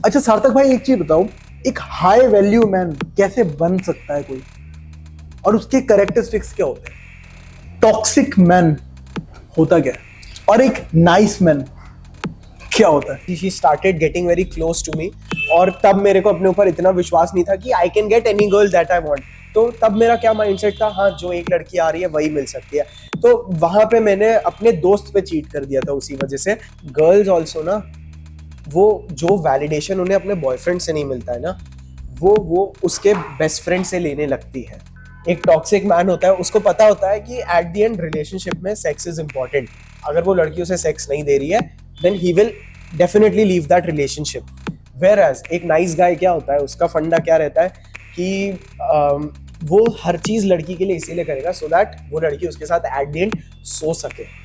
अच्छा सार्थक भाई, एक चीज बताओ, एक हाई वैल्यू मैन कैसे बन सकता है कोई, और उसके कैरेक्टरिस्टिक्स क्या होते हैं? टॉक्सिक मैन होता क्या है, और एक नाइस मैन क्या होता है? She started getting very close to me और तब मेरे को अपने ऊपर इतना विश्वास नहीं था कि I can get any girl that I want। तो तब मेरा क्या माइंडसेट था, हाँ जो एक लड़की आ रही है वही मिल सकती है। तो वहां पे मैंने अपने दोस्त पे चीट कर दिया था उसी वजह से। गर्ल्स ऑल्सो ना, वो जो वैलिडेशन उन्हें अपने बॉयफ्रेंड से नहीं मिलता है ना, वो उसके बेस्ट फ्रेंड से लेने लगती है। एक टॉक्सिक मैन होता है, उसको पता होता है कि एट द एंड रिलेशनशिप में सेक्स इज इंपॉर्टेंट। अगर वो लड़की उसे सेक्स नहीं दे रही है then he will definitely leave that relationship. Whereas एक नाइस गाय क्या होता है, उसका फंडा क्या रहता है कि वो हर चीज लड़की के लिए इसीलिए करेगा सो दैट वो लड़की उसके साथ एट द एंड सो सके।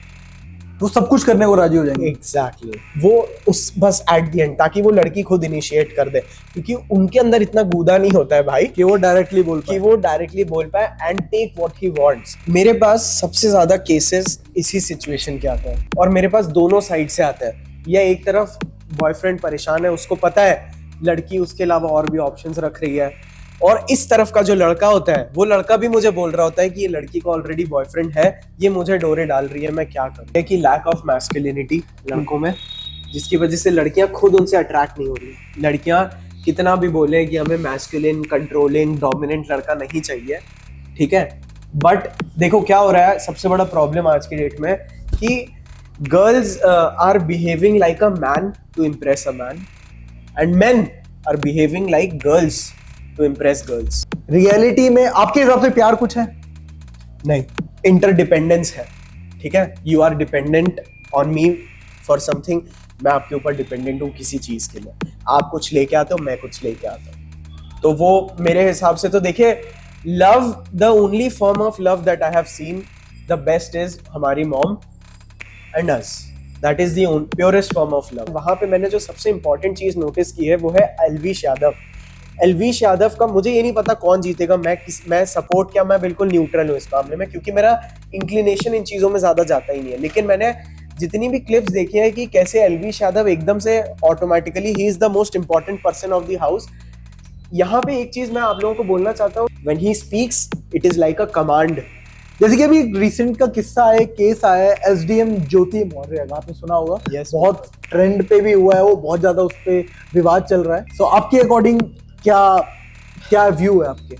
वो सब कुछ करने को राजी हो जाएंगे। एग्जैक्टली वो उस बस एट द एंड, ताकि वो लड़की खुद इनिशिएट कर दे, क्योंकि उनके अंदर इतना गूदा नहीं होता है भाई कि वो डायरेक्टली बोल पाए and take what he wants. मेरे पास सबसे ज्यादा केसेस इसी सिचुएशन के आते हैं, और मेरे पास दोनों साइड से आते हैं। या एक तरफ बॉयफ्रेंड परेशान है, उसको पता है लड़की उसके अलावा और भी ऑप्शंस रख रही है, और इस तरफ का जो लड़का होता है वो लड़का भी मुझे बोल रहा होता है कि ये लड़की को ऑलरेडी बॉयफ्रेंड है, ये मुझे डोरे डाल रही है, मैं क्या करूं। कि लैक ऑफ मैस्कुलिनिटी लड़कों में, जिसकी वजह से लड़कियां खुद उनसे अट्रैक्ट नहीं हो रही। लड़कियां कितना भी बोले कि हमें मैस्कुलिन, कंट्रोलिंग, डोमिनेंट लड़का नहीं चाहिए, ठीक है, बट देखो क्या हो रहा है। सबसे बड़ा प्रॉब्लम आज की डेट में कि girls are behaving like a man to impress a man, and men are behaving like girls to impress girls। Reality में आपके हिसाब से प्यार कुछ है? नहीं, इंटरडिपेंडेंस है, ठीक है। You are dependent on me for something, मैं आपके ऊपर डिपेंडेंट हूँ किसी चीज के लिए। आप कुछ लेके आते हो, मैं कुछ लेके आता हूँ, तो वो मेरे हिसाब से तो देखिए, love, the only form of love that I have seen the best is हमारी mom and us. That is the purest form of love. वहां पे मैंने जो सबसे इंपॉर्टेंट चीज नोटिस की है वो है एलवीश यादव। एलवीश यादव का मुझे ये नहीं पता कौन जीतेगा, मैं सपोर्ट क्या, मैं बिल्कुल न्यूट्रल हूँ इस मामले में, क्योंकि मेरा इंक्लिनेशन इन चीज़ों में ज़्यादा जाता ही नहीं है। लेकिन मैंने जितनी भी क्लिप्स देखी है कि कैसे एलवीश यादव एकदम से automatically he is the most important person of the house. यहाँ पे एक चीज़ मैं आप लोगों को बोलना चाहता हूँ, when he speaks it is like a command. जैसे कि अभी रिसेंट का किस्सा है, केस आया है एसडीएम ज्योति मौर्य का, आपने सुना होगा। yes, बहुत ट्रेंड पे भी हुआ है वो, बहुत ज्यादा उस पे विवाद चल रहा है। सो आपके अकॉर्डिंग क्या व्यू है आपके?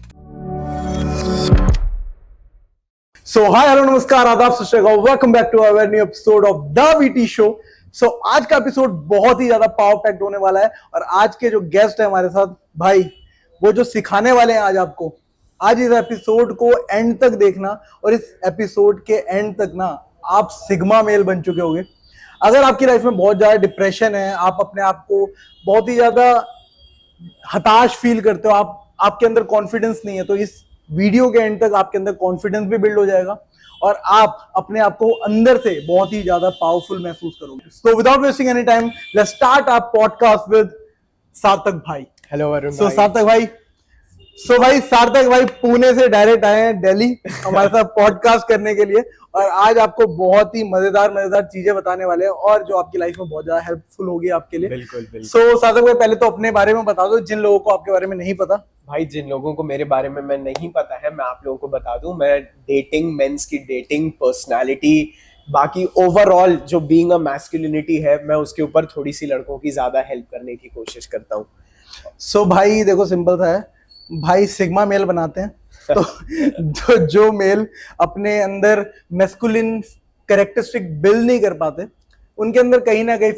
सो हाय, हेलो, नमस्कार, आदाब, Sat Sri Akal, welcome back to our new episode of the VT show. So आज का एपिसोड बहुत ही ज्यादा पावर पैक्ड होने वाला है, और आज के जो गेस्ट है हमारे साथ भाई, वो जो सिखाने वाले हैं आज आपको। आज इस एपिसोड को एंड तक देखना, और इस एपिसोड के एंड तक ना आप सिग्मा मेल बन चुके होंगे। अगर आपकी लाइफ में बहुत ज्यादा डिप्रेशन है, आप अपने आप को बहुत ही ज्यादा हताश फील करते हो, आपके अंदर कॉन्फिडेंस नहीं है, तो इस वीडियो के एंड तक आपके अंदर कॉन्फिडेंस भी बिल्ड हो जाएगा, और आप अपने आप को अंदर से बहुत ही ज्यादा पावरफुल महसूस करोगे। So without wasting any time, let's start our podcast with Sarthak भाई। हेलो वरुण भाई। सार्थक भाई पुणे से डायरेक्ट आए हैं दिल्ली हमारे साथ पॉडकास्ट करने के लिए, और आज आपको बहुत ही मजेदार चीजें बताने वाले हैं, और जो आपकी लाइफ में बहुत ज्यादा हेल्पफुल होगी आपके लिए। बिल्कुल बिल्कुल। सो सार्थक भाई, पहले तो अपने बारे में बता दो, जिन लोगों को आपके बारे में नहीं पता। भाई, जिन लोगों को मेरे बारे में मैं नहीं पता है, मैं आप लोगों को बता दूं, मैं डेटिंग, मेंस की डेटिंग, पर्सनालिटी, बाकी ओवरऑल जो बीइंग अ मैस्कुलिनिटी है, मैं उसके ऊपर थोड़ी सी लड़कों की ज्यादा हेल्प करने की कोशिश करता हूँ। सो भाई देखो, सिंपल सा है भाई, सिग्मा मेल बनाते हैं तो जो मेल अपने अंदर मैस्कुलिन कैरेक्टरिस्टिक बिल्ड नहीं कर पाते, उनके अंदर कहीं ना कहीं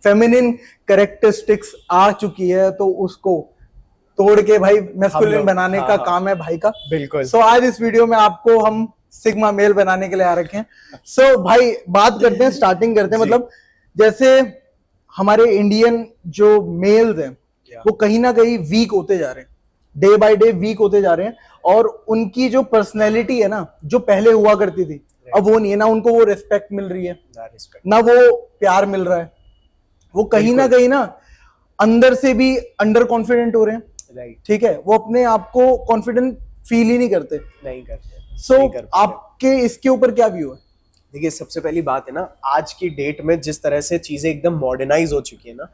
फेमिनिन कैरेक्टरिस्टिक्स आ चुकी है, तो उसको तोड़ के भाई मैस्कुलिन बनाने का काम है भाई का। बिल्कुल। सो आज इस वीडियो में आपको हम सिग्मा मेल बनाने के लिए आ रखे हैं। सो भाई बात करते हैं, स्टार्टिंग करते हैं, मतलब जैसे हमारे इंडियन जो मेल्स हैं वो कहीं ना कहीं वीक होते जा रहे हैं, डे बाय डे वीक होते जा रहे हैं, और उनकी जो पर्सनैलिटी है ना, जो पहले हुआ करती थी, अब वो नहीं है। ना उनको वो रिस्पेक्ट मिल रही है, ना वो प्यार मिल रहा है, वो कहीं ना कहीं ना अंदर से भी अंडर कॉन्फिडेंट हो रहे हैं। ठीक है, वो अपने आप को कॉन्फिडेंट फील ही नहीं करते। सो आपके इसके ऊपर क्या व्यू है? देखिए, सबसे पहली बात है ना, आज की डेट में जिस तरह से चीजें एकदम मॉडर्नाइज हो चुकी है ना,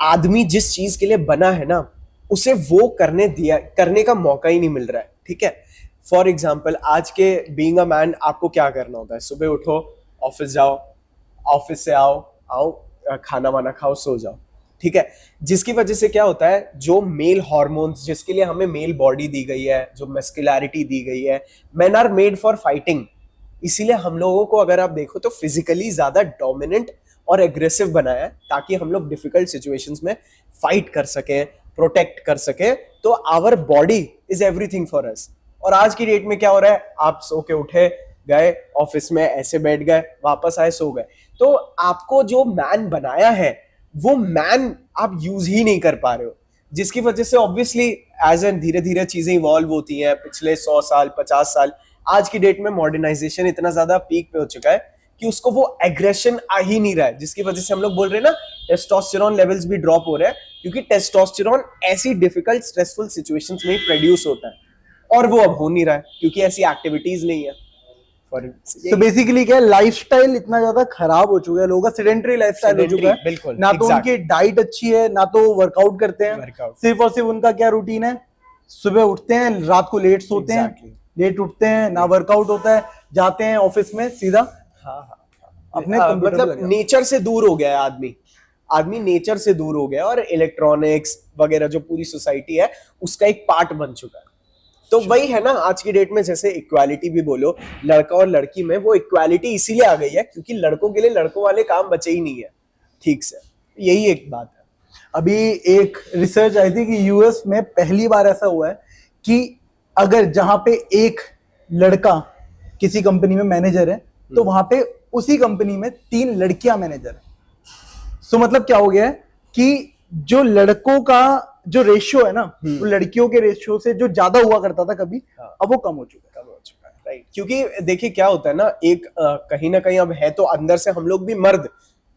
आदमी जिस चीज के लिए बना है ना, उसे वो करने का मौका ही नहीं मिल रहा है, ठीक है। फॉर एग्जाम्पल, आज के बीइंग अ मैन आपको क्या करना होता है? सुबह उठो, ऑफिस जाओ, ऑफिस से आओ खाना वाना खाओ, सो जाओ, ठीक है। जिसकी वजह से क्या होता है, जो मेल हॉर्मोन्स जिसके लिए हमें मेल बॉडी दी गई है, जो मस्कुलैरिटी दी गई है, men are made for fighting. इसीलिए हम लोगों को अगर आप देखो तो फिजिकली ज्यादा डोमिनेंट और एग्रेसिव बनाया है, ताकि हम लोग डिफिकल्ट सिचुएशंस में फाइट कर सकें, प्रोटेक्ट कर सकें। तो our body is everything for us. और आज की डेट में क्या हो रहा है, आप सो के उठे, गए ऑफिस में, ऐसे बैठ गए, वापस आए, सो गए। तो आपको जो मैन बनाया है वो मैन आप यूज ही नहीं कर पा रहे हो, जिसकी वजह से ऑब्वियसली एज एन धीरे धीरे चीजें इवॉल्व होती हैं। पिछले 100 साल 50 साल, आज की डेट में मॉडर्नाइजेशन इतना ज्यादा पीक पे हो चुका है कि उसको वो एग्रेशन आ ही नहीं रहा है, जिसकी वजह से हम लोग बोल रहे हैं ना टेस्टोस्टेरोन लेवल्स भी ड्रॉप हो रहे हैं, क्योंकि टेस्टोस्टेरोन ऐसी डिफिकल्ट स्ट्रेसफुल सिचुएशंस में ही प्रोड्यूस होता है और वो अब हो नहीं रहा है क्योंकि ऐसी एक्टिविटीज नहीं है। तो बेसिकली क्या है, लाइफस्टाइल इतना ज्यादा खराब हो चुका है, लोगों का सेडेंटरी लाइफस्टाइल हो चुका है। बिल्कुल, ना तो उनकी डाइट अच्छी है, ना तो वर्कआउट करते हैं। सिर्फ और सिर्फ उनका क्या रूटीन है, सुबह उठते हैं, रात को लेट सोते हैं, लेट उठते हैं, ना वर्कआउट होता है, जाते हैं ऑफिस में सीधा अपने मतलब नेचर से दूर हो गया है आदमी नेचर से दूर हो गया, और इलेक्ट्रॉनिक्स वगैरह जो पूरी सोसाइटी है उसका एक पार्ट बन चुका है। तो वही है ना, आज की डेट में जैसे इक्वालिटी भी बोलो, लड़का और लड़की में वो इक्वालिटी इसीलिए आ गई है क्योंकि लड़कों के लिए लड़कों वाले काम बचे ही नहीं है ठीक से। यही एक बात है। अभी एक रिसर्च आई थी कि यूएस में पहली बार ऐसा हुआ है कि अगर जहां पे एक लड़का किसी कंपनी में मैनेजर है तो वहां पे उसी कंपनी में 3 लड़कियां मैनेजर है। सो मतलब क्या हो गया है कि जो लड़कों का जो रेशियो है ना, वो लड़कियों के रेशियो से जो ज्यादा हुआ करता था कभी, अब वो कम हो चुका है। राइट, क्योंकि देखिए क्या होता है ना, एक कहीं ना कहीं अब है तो अंदर से हम लोग भी मर्द,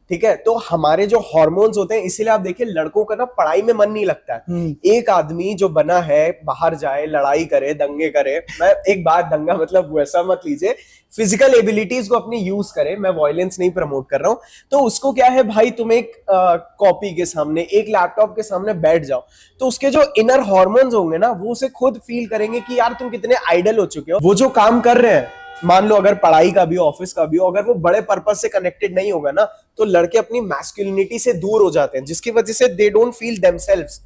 ठीक है, तो हमारे जो हार्मोन्स होते हैं, इसीलिए आप देखिए लड़कों का ना पढ़ाई में मन नहीं लगता है। एक आदमी जो बना है बाहर जाए, लड़ाई करे, दंगे करे, मैं एक बात, दंगा मतलब वैसा मत लीजिए, फिजिकल एबिलिटीज को अपनी यूज करे, मैं वायलेंस नहीं प्रमोट कर रहा हूं। तो उसको क्या है भाई, तुम एक कॉपी के सामने, एक लैपटॉप के सामने बैठ जाओ, तो उसके जो इनर हार्मोन्स होंगे ना, वो उसे खुद फील करेंगे कि यार तुम कितने आइडल हो चुके हो। वो जो काम कर रहे हैं, मान लो अगर पढ़ाई का भी, ऑफिस का भी हो, अगर वो बड़े पर्पस से कनेक्टेड नहीं होगा ना, तो लड़के अपनी मैस्कुलिनिटी से दूर हो जाते हैं, जिसकी वजह से दे डोंट फील देमसेल्व्स,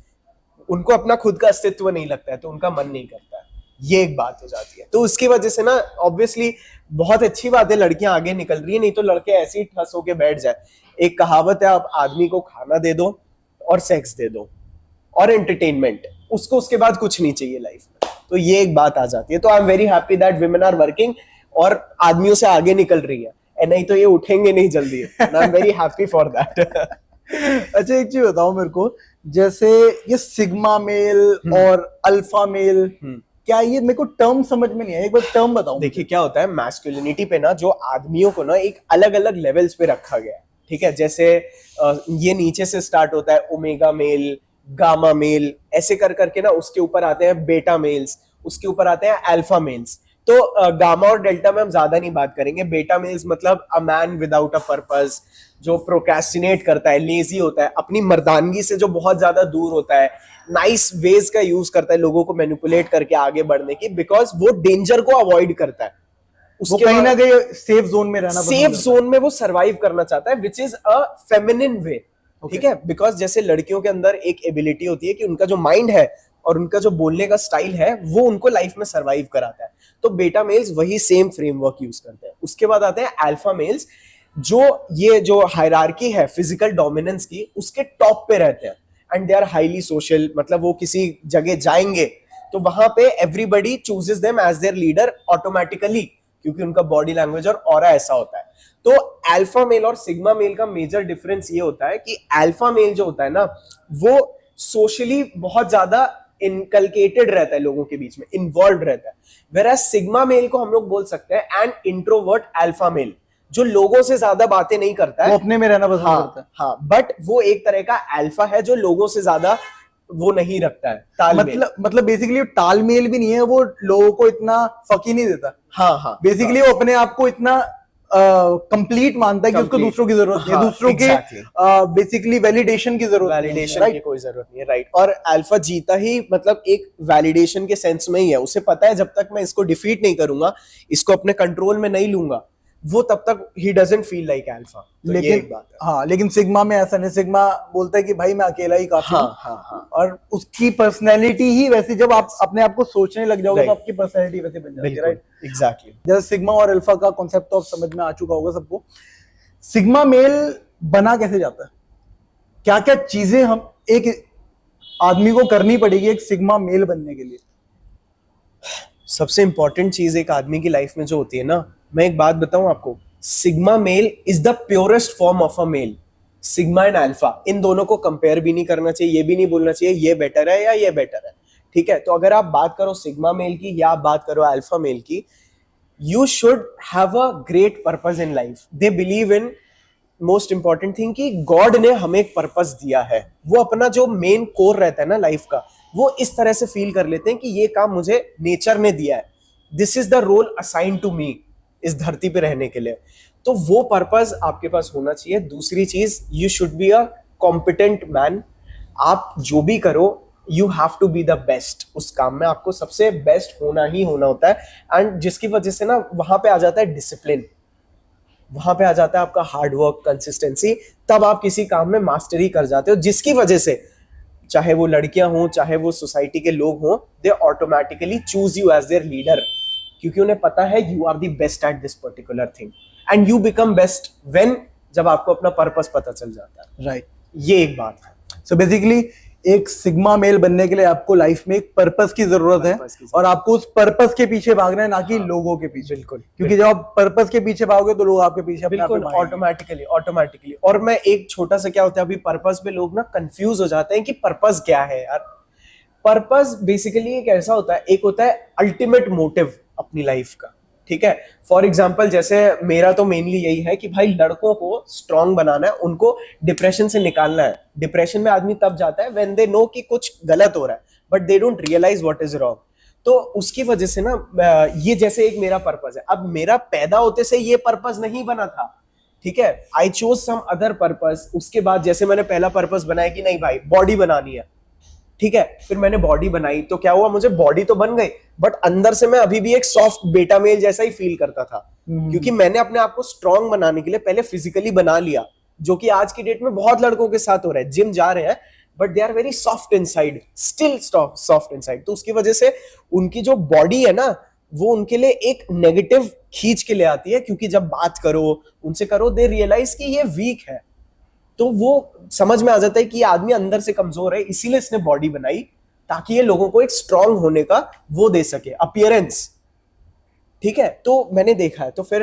उनको अपना खुद का अस्तित्व नहीं लगता है, तो उनका मन नहीं करता है। ये एक बात हो जाती है। तो उसकी वजह से ना ऑब्वियसली बहुत अच्छी बात है लड़कियां आगे निकल रही है, नहीं तो लड़के ऐसे ही ठस होके बैठ जाए। एक कहावत है, आप आदमी को खाना दे दो और सेक्स दे दो और एंटरटेनमेंट, उसको उसके बाद कुछ नहीं चाहिए लाइफ में। तो ये एक बात आ जाती है। तो I am very happy that women are working और आदमियों से आगे निकल रही है, नहीं तो ये उठेंगे नहीं जल्दी। आई am very happy for that. अच्छा एक चीज बताओ मेरे को, जैसे ये सिग्मा मेल और अल्फा मेल, क्या ये मेरे को टर्म समझ में नहीं है, एक बार टर्म बताओ। देखिए क्या होता है, मैस्कुलिनिटी पे ना जो आदमियों को ना एक अलग अलग लेवल्स पे रखा गया है, ठीक है। जैसे ये नीचे से स्टार्ट होता है ओमेगा मेल, गामा मेल, ऐसे कर करके ना उसके ऊपर आते हैं बेटा मेल्स, उसके ऊपर आते हैं अल्फा मेल्स। तो गामा और डेल्टा में हम ज्यादा नहीं बात करेंगे। बेटा मेल्स मतलब a man without a purpose, जो प्रोक्रेस्टिनेट करता है, लेजी होता है, अपनी मर्दानगी से जो बहुत ज्यादा दूर होता है, नाइस वेज का यूज करता है लोगों को मैनिपुलेट करके आगे बढ़ने की, बिकॉज वो डेंजर को अवॉइड करता है। वो कहीं ना कहीं सेफ जोन में रहना, सेफ जोन में वो सरवाइव करना चाहता है, विच इज अ फेमिनिन वे, ठीक है। बिकॉज जैसे लड़कियों के अंदर एक एबिलिटी होती है कि उनका जो माइंड है और उनका जो बोलने का स्टाइल है वो उनको लाइफ में सरवाइव कराता है। तो बेटा मेल्स वही सेम फ्रेमवर्क यूज करते हैं। उसके बाद आते हैं अल्फा मेल्स, जो ये जो हायरार्की है फिजिकल डोमिनेंस की, उसके टॉप पे रहते हैं, and they are highly social. मतलब वो किसी जगह जाएंगे तो वहां पे everybody chooses them as their leader automatically, क्योंकि उनका बॉडी लैंग्वेज और ऑरा ऐसा होता है। तो अल्फा मेल और सिग्मा मेल का मेजर डिफरेंस ये होता है कि अल्फा मेल जो होता है ना, वो सोशली बहुत ज्यादा इनकलकेटेड रहता है, लोगों के बीच में इन्वॉल्व रहता है। वेराज सिग्मा मेल को हम लोग बोल सकते हैं एन इंट्रोवर्ट अल्फा मेल, जो लोगों से ज्यादा बातें नहीं करता है, वो अपने में रहना पसंद करता है। हाँ, बट वो एक तरह का अल्फा है जो लोगों से ज्यादा वो नहीं रखता है तालमेल। मतलब बेसिकली तालमेल भी नहीं है, वो लोगों को इतना फक ही नहीं देता। हाँ, बेसिकली वो अपने आप को इतना कंप्लीट मानता है कि उसको Complete. दूसरों की जरूरत नहीं है, हाँ, दूसरों के exactly. बेसिकली वैलिडेशन की जरूरत नहीं है, वैलिडेशन right? की कोई जरूरत नहीं है, राइट। और अल्फा जीता ही मतलब एक वैलिडेशन के सेंस में ही है। उसे पता है जब तक मैं इसको डिफीट नहीं करूंगा, इसको अपने कंट्रोल में नहीं लूंगा, वो तब तक he doesn't feel like alpha. तो ये एक लेकिन बात है। हाँ, लेकिन सिग्मा में ऐसा नहीं, सिग्मा बोलता है कि भाई मैं अकेला ही काफी हूँ। हाँ हाँ हाँ, और उसकी पर्सनैलिटी ही वैसी, जब आप अपने आप को सोचने लग जाओगे तो Right. आपकी पर्सनैलिटी वैसे बन जाती है, बिल्कुल, राइट? एग्जैक्टली। जैसे सिग्मा और अल्फा का कॉन्सेप्ट तो अब समझ में आ चुका होगा सबको। सिग्मा मेल बना कैसे जाता है? क्या क्या चीजें हम एक आदमी को करनी पड़ेगी एक सिग्मा मेल बनने के लिए? सबसे इंपॉर्टेंट चीज एक आदमी की लाइफ में जो होती है ना, मैं एक बात बताऊं आपको, sigma male is the purest form of a male. Sigma and alpha, इन दोनों को कंपेयर भी नहीं करना चाहिए, ये भी नहीं बोलना चाहिए ये बेटर है या ये बेटर है, ठीक है? तो अगर आप बात करो सिग्मा मेल की या आप बात करो अल्फा मेल की, you should have a great purpose in life. They believe in most important thing कि गॉड ने हमें एक पर्पस दिया है। वो अपना जो मेन कोर रहता है ना लाइफ का, वो इस तरह से फील कर लेते हैं कि ये काम मुझे नेचर ने दिया है, this is the role assign to me इस धरती पे रहने के लिए। तो वो पर्पस आपके पास होना चाहिए। दूसरी चीज, you should be a competent man. आप जो भी करो, you have to be the best उस काम में, आपको सबसे बेस्ट होना ही होना होता है। एंड जिसकी वजह से ना वहां पे आ जाता है डिसिप्लिन, वहां पे आ जाता है आपका हार्ड वर्क, कंसिस्टेंसी, तब आप किसी काम में मास्टरी कर जाते हो, जिसकी वजह से चाहे वो लड़कियां हों, चाहे वो सोसाइटी के लोग हों, they automatically choose you as their leader, क्योंकि उन्हें पता है you are the best at this particular thing and you become best when, जब आपको अपना पर्पस पता चल जाता है, राइट? ये एक बात है। सो बेसिकली एक सिग्मा मेल बनने के लिए आपको लाइफ में एक पर्पस की जरूरत है, Purpose की जरूरत। और आपको उस पर्पस के पीछे भागना है, ना कि लोगों के पीछे। बिल्कुल, क्योंकि जब आप पर्पस के पीछे भागोगे तो लोग आपके पीछे अपने आप बिल्कुल पे भागेंगे। ऑटोमेटिकली। और मैं एक छोटा सा, क्या होता है अभी पर्पस पे लोग ना कंफ्यूज हो जाते हैं कि पर्पस क्या है यार। पर्पस बेसिकली एक ऐसा होता है, एक होता है अल्टीमेट मोटिव अपनी लाइफ का, ठीक है? फॉर एग्जाम्पल जैसे मेरा तो मेनली यही है कि भाई लड़कों को स्ट्रांग बनाना है, उनको डिप्रेशन से निकालना है। डिप्रेशन में आदमी तब जाता है व्हेन दे नो कि कुछ गलत हो रहा है, but they don't realise what is wrong. तो उसकी वजह से ना ये जैसे एक मेरा पर्पस है। अब मेरा पैदा होते से ये पर्पस नहीं बना था, ठीक है? I chose some other purpose. उसके बाद जैसे मैंने पहला पर्पस बनाया कि नहीं भाई बॉडी बनानी है, ठीक है? फिर मैंने बॉडी बनाई तो क्या हुआ, मुझे बॉडी तो बन गई, बट अंदर से मैं अभी भी एक सॉफ्ट बेटा मेल जैसा ही फील करता था, क्योंकि मैंने अपने आप को स्ट्रांग बनाने के लिए पहले फिजिकली बना लिया, जो कि आज की डेट में बहुत लड़कों के साथ हो रहा है। जिम जा रहे हैं but they are very soft inside, still soft inside. तो उसकी वजह से उनकी जो बॉडी है ना, वो उनके लिए एक नेगेटिव खींच के ले आती है, क्योंकि जब बात करो उनसे करो, दे रियलाइज कि ये वीक है। तो वो समझ में आ जाता है कि ये आदमी अंदर से कमजोर है, इसीलिए इसने बॉडी बनाई ताकि ये लोगों को एक स्ट्रांग होने का वो दे सके, अपीयरेंस, ठीक है? तो मैंने देखा है। तो फिर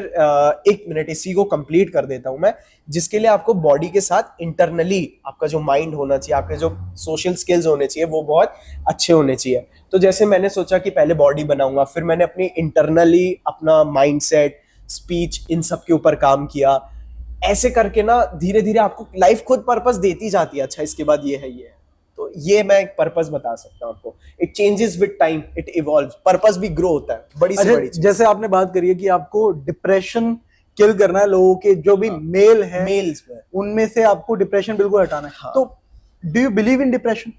एक मिनट इसी को कंप्लीट कर देता हूं मैं, जिसके लिए आपको बॉडी के साथ इंटरनली आपका जो माइंड होना चाहिए, आपके जो सोशल स्किल्स होने चाहिए, वो बहुत अच्छे होने चाहिए। तो जैसे मैंने सोचा कि पहले बॉडी बनाऊंगा, फिर मैंने अपनी इंटरनली अपना माइंडसेट, स्पीच, इन सब के ऊपर काम किया। ऐसे करके ना धीरे धीरे आपको लाइफ खुद पर्पस देती जाती है। अच्छा इसके बाद ये है, ये है। तो ये मैं एक पर्पस बता सकता हूँ आपको। It changes with time, it evolves, purpose भी ग्रो होता है, बड़ी से बड़ी चीज। जैसे आपने बात करी है कि आपको डिप्रेशन किल करना है, लोगों के जो भी मेल है, मेल्स में उनमें से आपको डिप्रेशन बिल्कुल हटाना है। हाँ। तो do you believe in depression?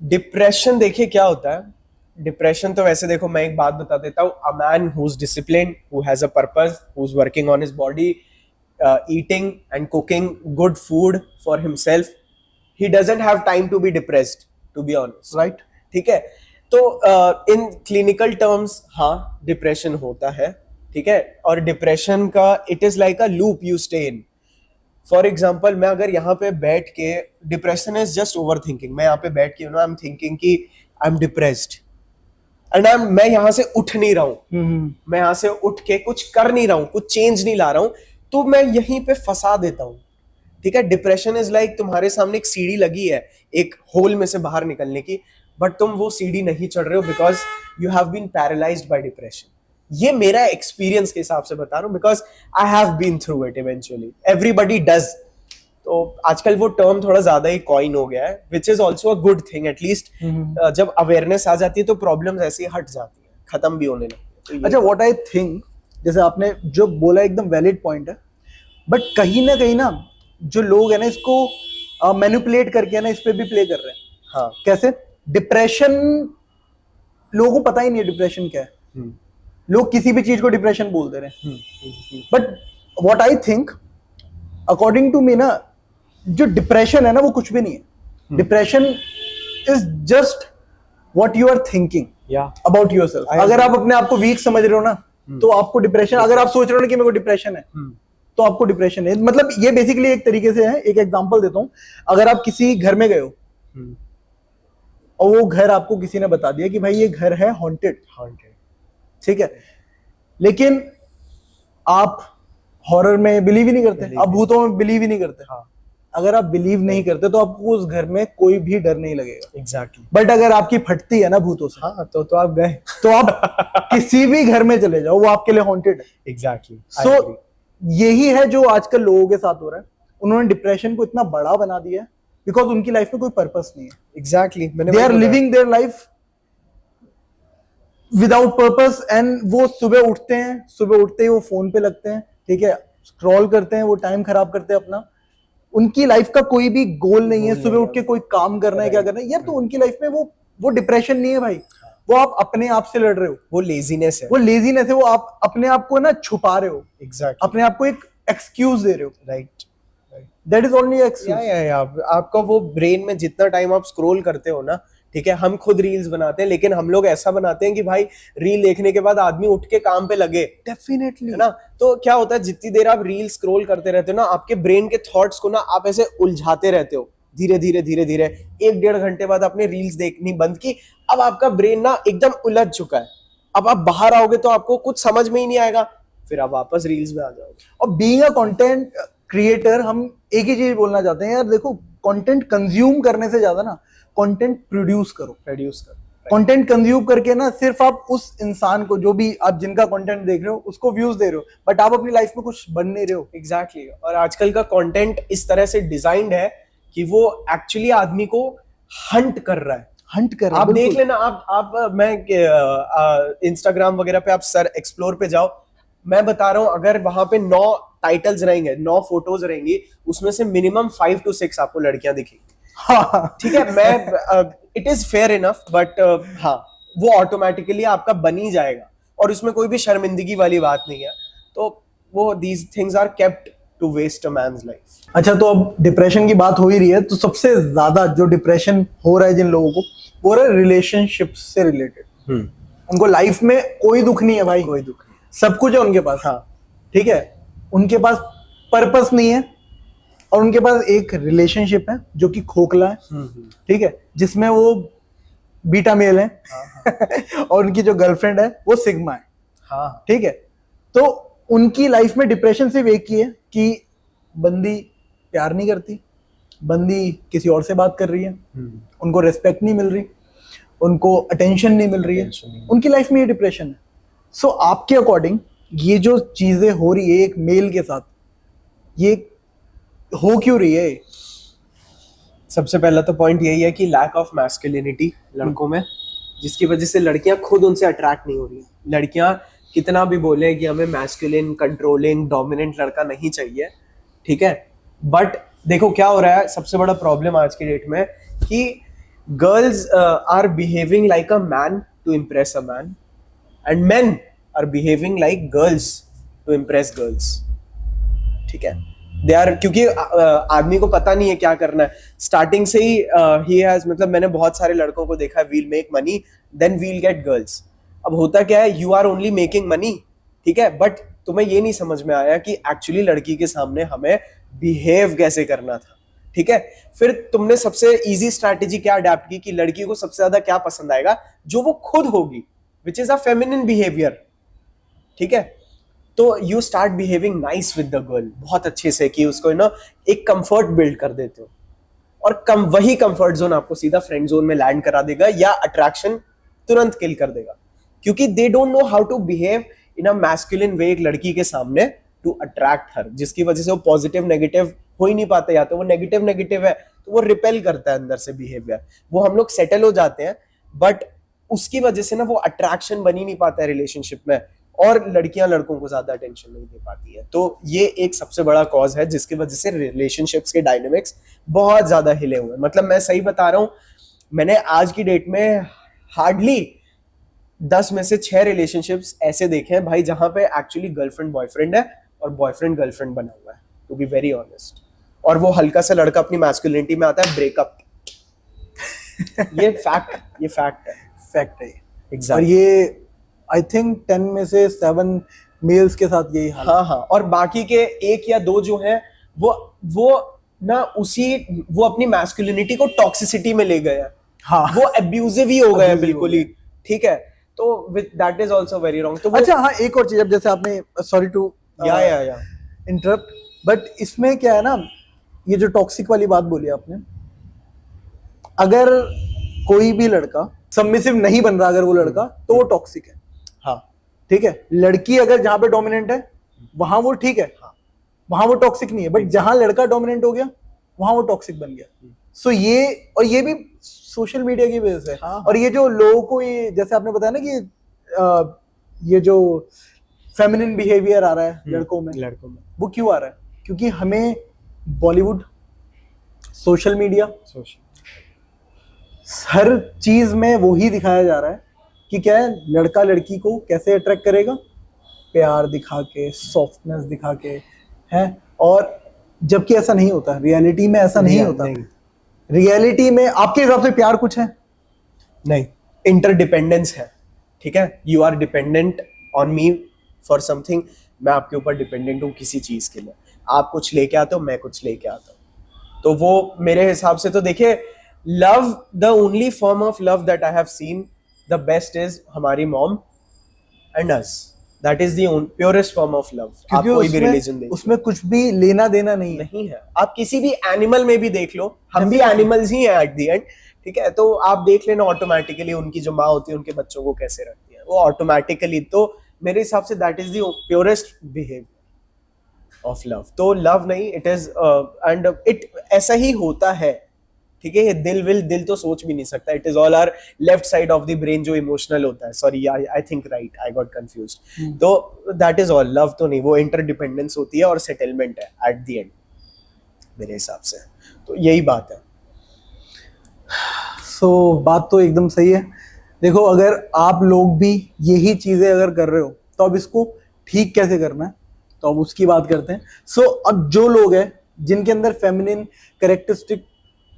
Depression देखिए क्या होता है। डिप्रेशन तो वैसे देखो, मैं एक बात बता देता हूँ। A man who is disciplined, who has a purpose, who is working on his body, eating and cooking good food for himself, he doesn't have time to be depressed, to be honest, right? ठीक है? तो in clinical terms हाँ depression होता है, ठीक है? और depression का it is like a loop you stay in. For example मैं अगर यहाँ पे बैठ के, depression is just over thinking, मैं यहाँ पे बैठ के आई एम थिंकिंग कि आई एम डिप्रेस्ड एंड मैं यहाँ से उठ नहीं रहा हूँ, मैं यहाँ से उठ के कुछ कर नहीं रहा हूँ, कुछ चेंज नहीं ला रहा हूँ, तो मैं यहीं पे फंसा देता हूँ, ठीक है? डिप्रेशन इज लाइक तुम्हारे सामने एक सीढ़ी लगी है एक होल में से बाहर निकलने की, बट तुम वो सीढ़ी नहीं चढ़ रहे हो because you have been paralysed by depression. ये मेरा एक्सपीरियंस के हिसाब से बता रहा हूँ, because I have been through it eventually, everybody does. तो आजकल वो टर्म थोड़ा ज्यादा ही कॉइन हो गया है, which is also a good thing. At least जब अवेयरनेस आ जाती है तो प्रॉब्लम्स ऐसे ही हट जाती है, खत्म भी होने लगती है। अच्छा, व्हाट आई थिंक जैसे आपने जो बोला एकदम वैलिड पॉइंट है, बट कहीं ना जो लोग है ना इसको मैनिपुलेट करके ना इस पे भी प्ले कर रहे हैं। हाँ। कैसे? डिप्रेशन, लोगों को पता ही नहीं है डिप्रेशन क्या है, लोग किसी भी चीज को डिप्रेशन बोल दे रहे हैं। But what I think, according to me ना, जो डिप्रेशन है ना वो कुछ भी नहीं है। Depression is just what you are thinking about yourself. अगर आप अपने आप को वीक समझ रहे हो ना, तो आपको डिप्रेशन, अगर आप सोच रहे हो ना कि मेरे को डिप्रेशन है, तो आपको डिप्रेशन है। मतलब ये बेसिकली एक तरीके से है, एक एग्जांपल देता हूं। अगर आप किसी घर में गए हो और वो घर आपको किसी ने बता दिया कि भाई ये घर है हॉन्टेड, ठीक है, लेकिन आप हॉरर में बिलीव ही नहीं करते, आप भूतों में बिलीव ही नहीं करते। हाँ। अगर आप बिलीव नहीं करते तो आपको उस घर में कोई भी डर नहीं लगेगा। एग्जैक्टली। बट अगर आपकी फटती है ना भूतों से, हाँ, तो आप गए। तो आप किसी भी घर में चले जाओ, वो आपके लिए हॉन्टेड है। एग्जैक्टली। सो यही है जो आजकल लोगों के साथ हो रहा है। उन्होंने डिप्रेशन को इतना बड़ा बना दिया है बिकॉज उनकी लाइफ में कोई पर्पस नहीं है। Exactly. They are living their life without purpose, and वो सुबह उठते हैं, सुबह उठते ही वो फोन पे लगते हैं, ठीक है, स्क्रॉल करते हैं, वो टाइम खराब करते हैं अपना। उनकी लाइफ का कोई भी गोल नहीं है, सुबह उठ के कोई काम करना है, क्या करना है यार, तो उनकी लाइफ में वो डिप्रेशन नहीं है भाई, वो आप अपने आप से लड़ रहे हो, वो लेजीनेस है, वो लेजीनेस है, वो आप अपने आप को ना छुपा रहे हो। एग्जैक्टली। अपने आप को एक एक्सक्यूज दे रहे हो। Right. That is only excuse. आपका वो ब्रेन में जितना टाइम आप स्क्रॉल करते हो ना, ठीक है, हम खुद रील्स बनाते हैं, लेकिन हम लोग ऐसा बनाते हैं कि भाई रील देखने के बाद आदमी उठ के काम पे लगे। डेफिनेटली, है ना? तो क्या होता है, जितनी देर आप रील स्क्रॉल करते रहते हो ना, आपके ब्रेन के थॉट्स को ना आप ऐसे उलझाते रहते हो, धीरे धीरे धीरे धीरे। 1-1.5 घंटे बाद आपने रील्स देखनी बंद की, अब आपका ब्रेन ना एकदम उलझ चुका है। अब आप बाहर आओगे तो आपको कुछ समझ में ही नहीं आएगा, फिर आप वापस रील्स में आ जाओगे। और बीइंग अ कंटेंट क्रिएटर, हम एक ही चीज बोलना चाहते हैं यार, देखो, कंटेंट कंज्यूम करने से ज्यादा ना कंटेंट प्रोड्यूस करो। कंटेंट कंज्यूम करके ना सिर्फ आप उस इंसान को, जो भी आप जिनका कंटेंट देख रहे हो, उसको व्यूज दे रहे हो, बट आप अपनी लाइफ में कुछ बन नहीं रहे हो। एग्जैक्टली। और आजकल का कंटेंट इस तरह से डिजाइंड है कि वो एक्चुअली आदमी को हंट कर रहा है। आप देख लेना, आप मैं इंस्टाग्राम वगैरह पे आप सर एक्सप्लोर पे जाओ, मैं बता रहा हूं, अगर वहां पे 9 टाइटल्स रहेंगे, 9 फोटोज रहेंगी, उसमें से मिनिमम 5 to 6 आपको लड़कियां दिखेंगी। ठीक है, मैं it is fair enough, but हाँ, वो ऑटोमेटिकली आपका बन ही जाएगा, और उसमें कोई भी शर्मिंदगी वाली बात नहीं है। तो वो these things are kept to waste a man's life. अच्छा, तो अब डिप्रेशन की बात हो ही रही है, तो सबसे ज्यादा जो डिप्रेशन हो रहा है जिन लोगों को, वो है रिलेशनशिप से रिलेटेड। उनको लाइफ में कोई दुख नहीं है भाई, कोई दुख नहीं, सब कुछ है उनके पास। हाँ, ठीक है, उनके पास पर्पस नहीं है, और उनके पास एक रिलेशनशिप है जो कि खोखला है, ठीक है, जिसमें वो बीटा मेल है, और उनकी जो गर्लफ्रेंड है वो सिग्मा है, हाँ, ठीक है। तो उनकी लाइफ में डिप्रेशन सिर्फ एक ही है कि बंदी प्यार नहीं करती, बंदी किसी और से बात कर रही है, उनको रिस्पेक्ट नहीं मिल रही, उनको अटेंशन नहीं मिल रही है, उनकी लाइफ में ये डिप्रेशन है। सो आपके अकॉर्डिंग ये जो चीजें हो रही है एक मेल के साथ, ये हो क्यों रही है? सबसे पहला तो पॉइंट यही है कि लैक ऑफ मैस्कुलिनिटी लड़कों में, जिसकी वजह से लड़कियां खुद उनसे अट्रैक्ट नहीं हो रही। लड़कियां कितना भी बोले कि हमें मैस्कुलिन, कंट्रोलिंग, डोमिनेंट लड़का नहीं चाहिए, ठीक है, बट देखो क्या हो रहा है, सबसे बड़ा प्रॉब्लम आज की डेट में कि girls are behaving like a man to impress a man, and men are behaving like girls to impress girls. ठीक है, दे आर, क्योंकि आदमी को पता नहीं है क्या करना है स्टार्टिंग से ही। ही हैज, मतलब मैंने बहुत सारे लड़कों को देखा है, we'll make money then we'll get girls. अब होता क्या है, you are only making money, ठीक है, बट तुम्हें ये नहीं समझ में आया कि एक्चुअली लड़की के सामने हमें बिहेव कैसे करना था, ठीक है। फिर तुमने सबसे इजी स्ट्रैटेजी क्या अडैप्ट की कि लड़की को सबसे ज्यादा क्या पसंद आएगा, जो वो खुद होगी, which is a feminine behaviour, ठीक है। तो you start behaving nice with the girl, बहुत अच्छे से, कि उसको ना एक कंफर्ट बिल्ड कर देते हो, और वही कंफर्ट जोन आपको सीधा फ्रेंड जोन में लैंड करा देगा, या अट्रैक्शन तुरंत किल कर देगा, क्योंकि they don't know how to behave in a masculine way एक लड़की के सामने टू अट्रैक्ट हर, जिसकी वजह से वो पॉजिटिव नेगेटिव हो ही नहीं पाते, या तो वो नेगेटिव है तो वो रिपेल करता है अंदर से बिहेवियर, वो हम लोग सेटल हो जाते हैं, बट उसकी वजह से ना वो अट्रैक्शन बन ही नहीं पाता है रिलेशनशिप में, और लड़कियां लड़कों को ज्यादा अटेंशन नहीं दे पाती है। तो ये एक सबसे बड़ा कॉज है जिसकी वजह से रिलेशनशिप्स के डायनेमिक्स बहुत ज्यादा हिले हुए हैं। मतलब मैं सही बता रहा हूँ, मैंने आज की डेट में हार्डली 10 में से 6 रिलेशनशिप्स ऐसे देखे हैं भाई जहां पे एक्चुअली गर्लफ्रेंड बॉयफ्रेंड है और बॉयफ्रेंड गर्लफ्रेंड बना हुआ है, टू बी वेरी ऑनेस्ट। और वो हल्का सा लड़का अपनी मैस्कुलिनिटी में आता है, ब्रेकअप। ये फैक्ट है। फैक्ट है ये। और Exactly. ये आई थिंक 10 में से 7 मेल्स के साथ यही हाल है। हाँ हाँ, और बाकी के 1 या 2 जो हैं वो ना वो अपनी मैस्कुलिनिटी को टॉक्सिसिटी में ले गए हैं। हाँ, वो अब्यूजिव ही हो गए हैं Abusive बिल्कुल हो ही। ठीक है, तो that is also very wrong. तो अच्छा हाँ, एक और चीज, अब जैसे आपने, सॉरी टू या इंटरप्ट, बट इसमें क्या है ना, ये जो टॉक्सिक वाली बात बोली आपने, अगर कोई भी लड़का सबमिसिव नहीं बन रहा, अगर वो लड़का, तो वो टॉक्सिक है। हाँ ठीक है, लड़की अगर जहां पे डोमिनेंट है वहां वो ठीक है, हाँ। वहां वो टॉक्सिक नहीं है, बट जहां लड़का डोमिनेंट हो गया वहां वो टॉक्सिक बन गया। सो ये भी सोशल मीडिया की वजह से। हाँ। और ये जो लोगों को, ये जैसे आपने बताया ना कि ये जो फेमिनिन बिहेवियर आ रहा है लड़कों में, वो क्यों आ रहा है? क्योंकि हमें बॉलीवुड, सोशल मीडिया, हर चीज में वही दिखाया जा रहा है कि क्या है, लड़का लड़की को कैसे अट्रैक्ट करेगा, प्यार दिखा के, सॉफ्टनेस दिखा के, है। और जबकि ऐसा नहीं होता, रियलिटी में ऐसा नहीं होता। रियलिटी में आपके हिसाब से प्यार कुछ है नहीं, इंटरडिपेंडेंस है। ठीक है, you are dependent on me for something, मैं आपके ऊपर डिपेंडेंट हूँ किसी चीज के लिए। आप कुछ लेके आते हो, मैं कुछ लेके आता हूँ। तो वो मेरे हिसाब से तो देखिए, love, the only form of love that I have seen the best is हमारी mom and us. That is the purest form of love. आप कोई भी रिलीजन देखो, उसमें कुछ भी लेना देना नहीं है। नहीं है। आप किसी भी एनिमल में भी देख लो, हम भी एनिमल्स ही हैं एट द एंड। ठीक है, तो आप देख लेना ऑटोमेटिकली उनकी जो माँ होती है उनके बच्चों को कैसे रखती है, वो ऑटोमेटिकली। तो मेरे हिसाब say that is the purest behaviour of love. तो लव नहीं, इट इज एंड इट ऐसा ही होता है। ठीक है, ये दिल तो सोच भी नहीं सकता। It is all our left side of the brain जो इमोशनल होता है। Sorry, I think right, I got confused. तो दैट इज ऑल। लव तो नहीं, वो इंटरडिपेंडेंस होती है और सेटलमेंट है एट द एंड मेरे हिसाब से। तो यही बात है। सो बात तो एकदम सही है। देखो, अगर आप लोग भी यही चीजें अगर कर रहे हो तो अब इसको ठीक कैसे करना है, तो अब उसकी बात करते हैं। सो अब जो लोग हैं जिनके अंदर फेमिनिन कैरेक्टरिस्टिक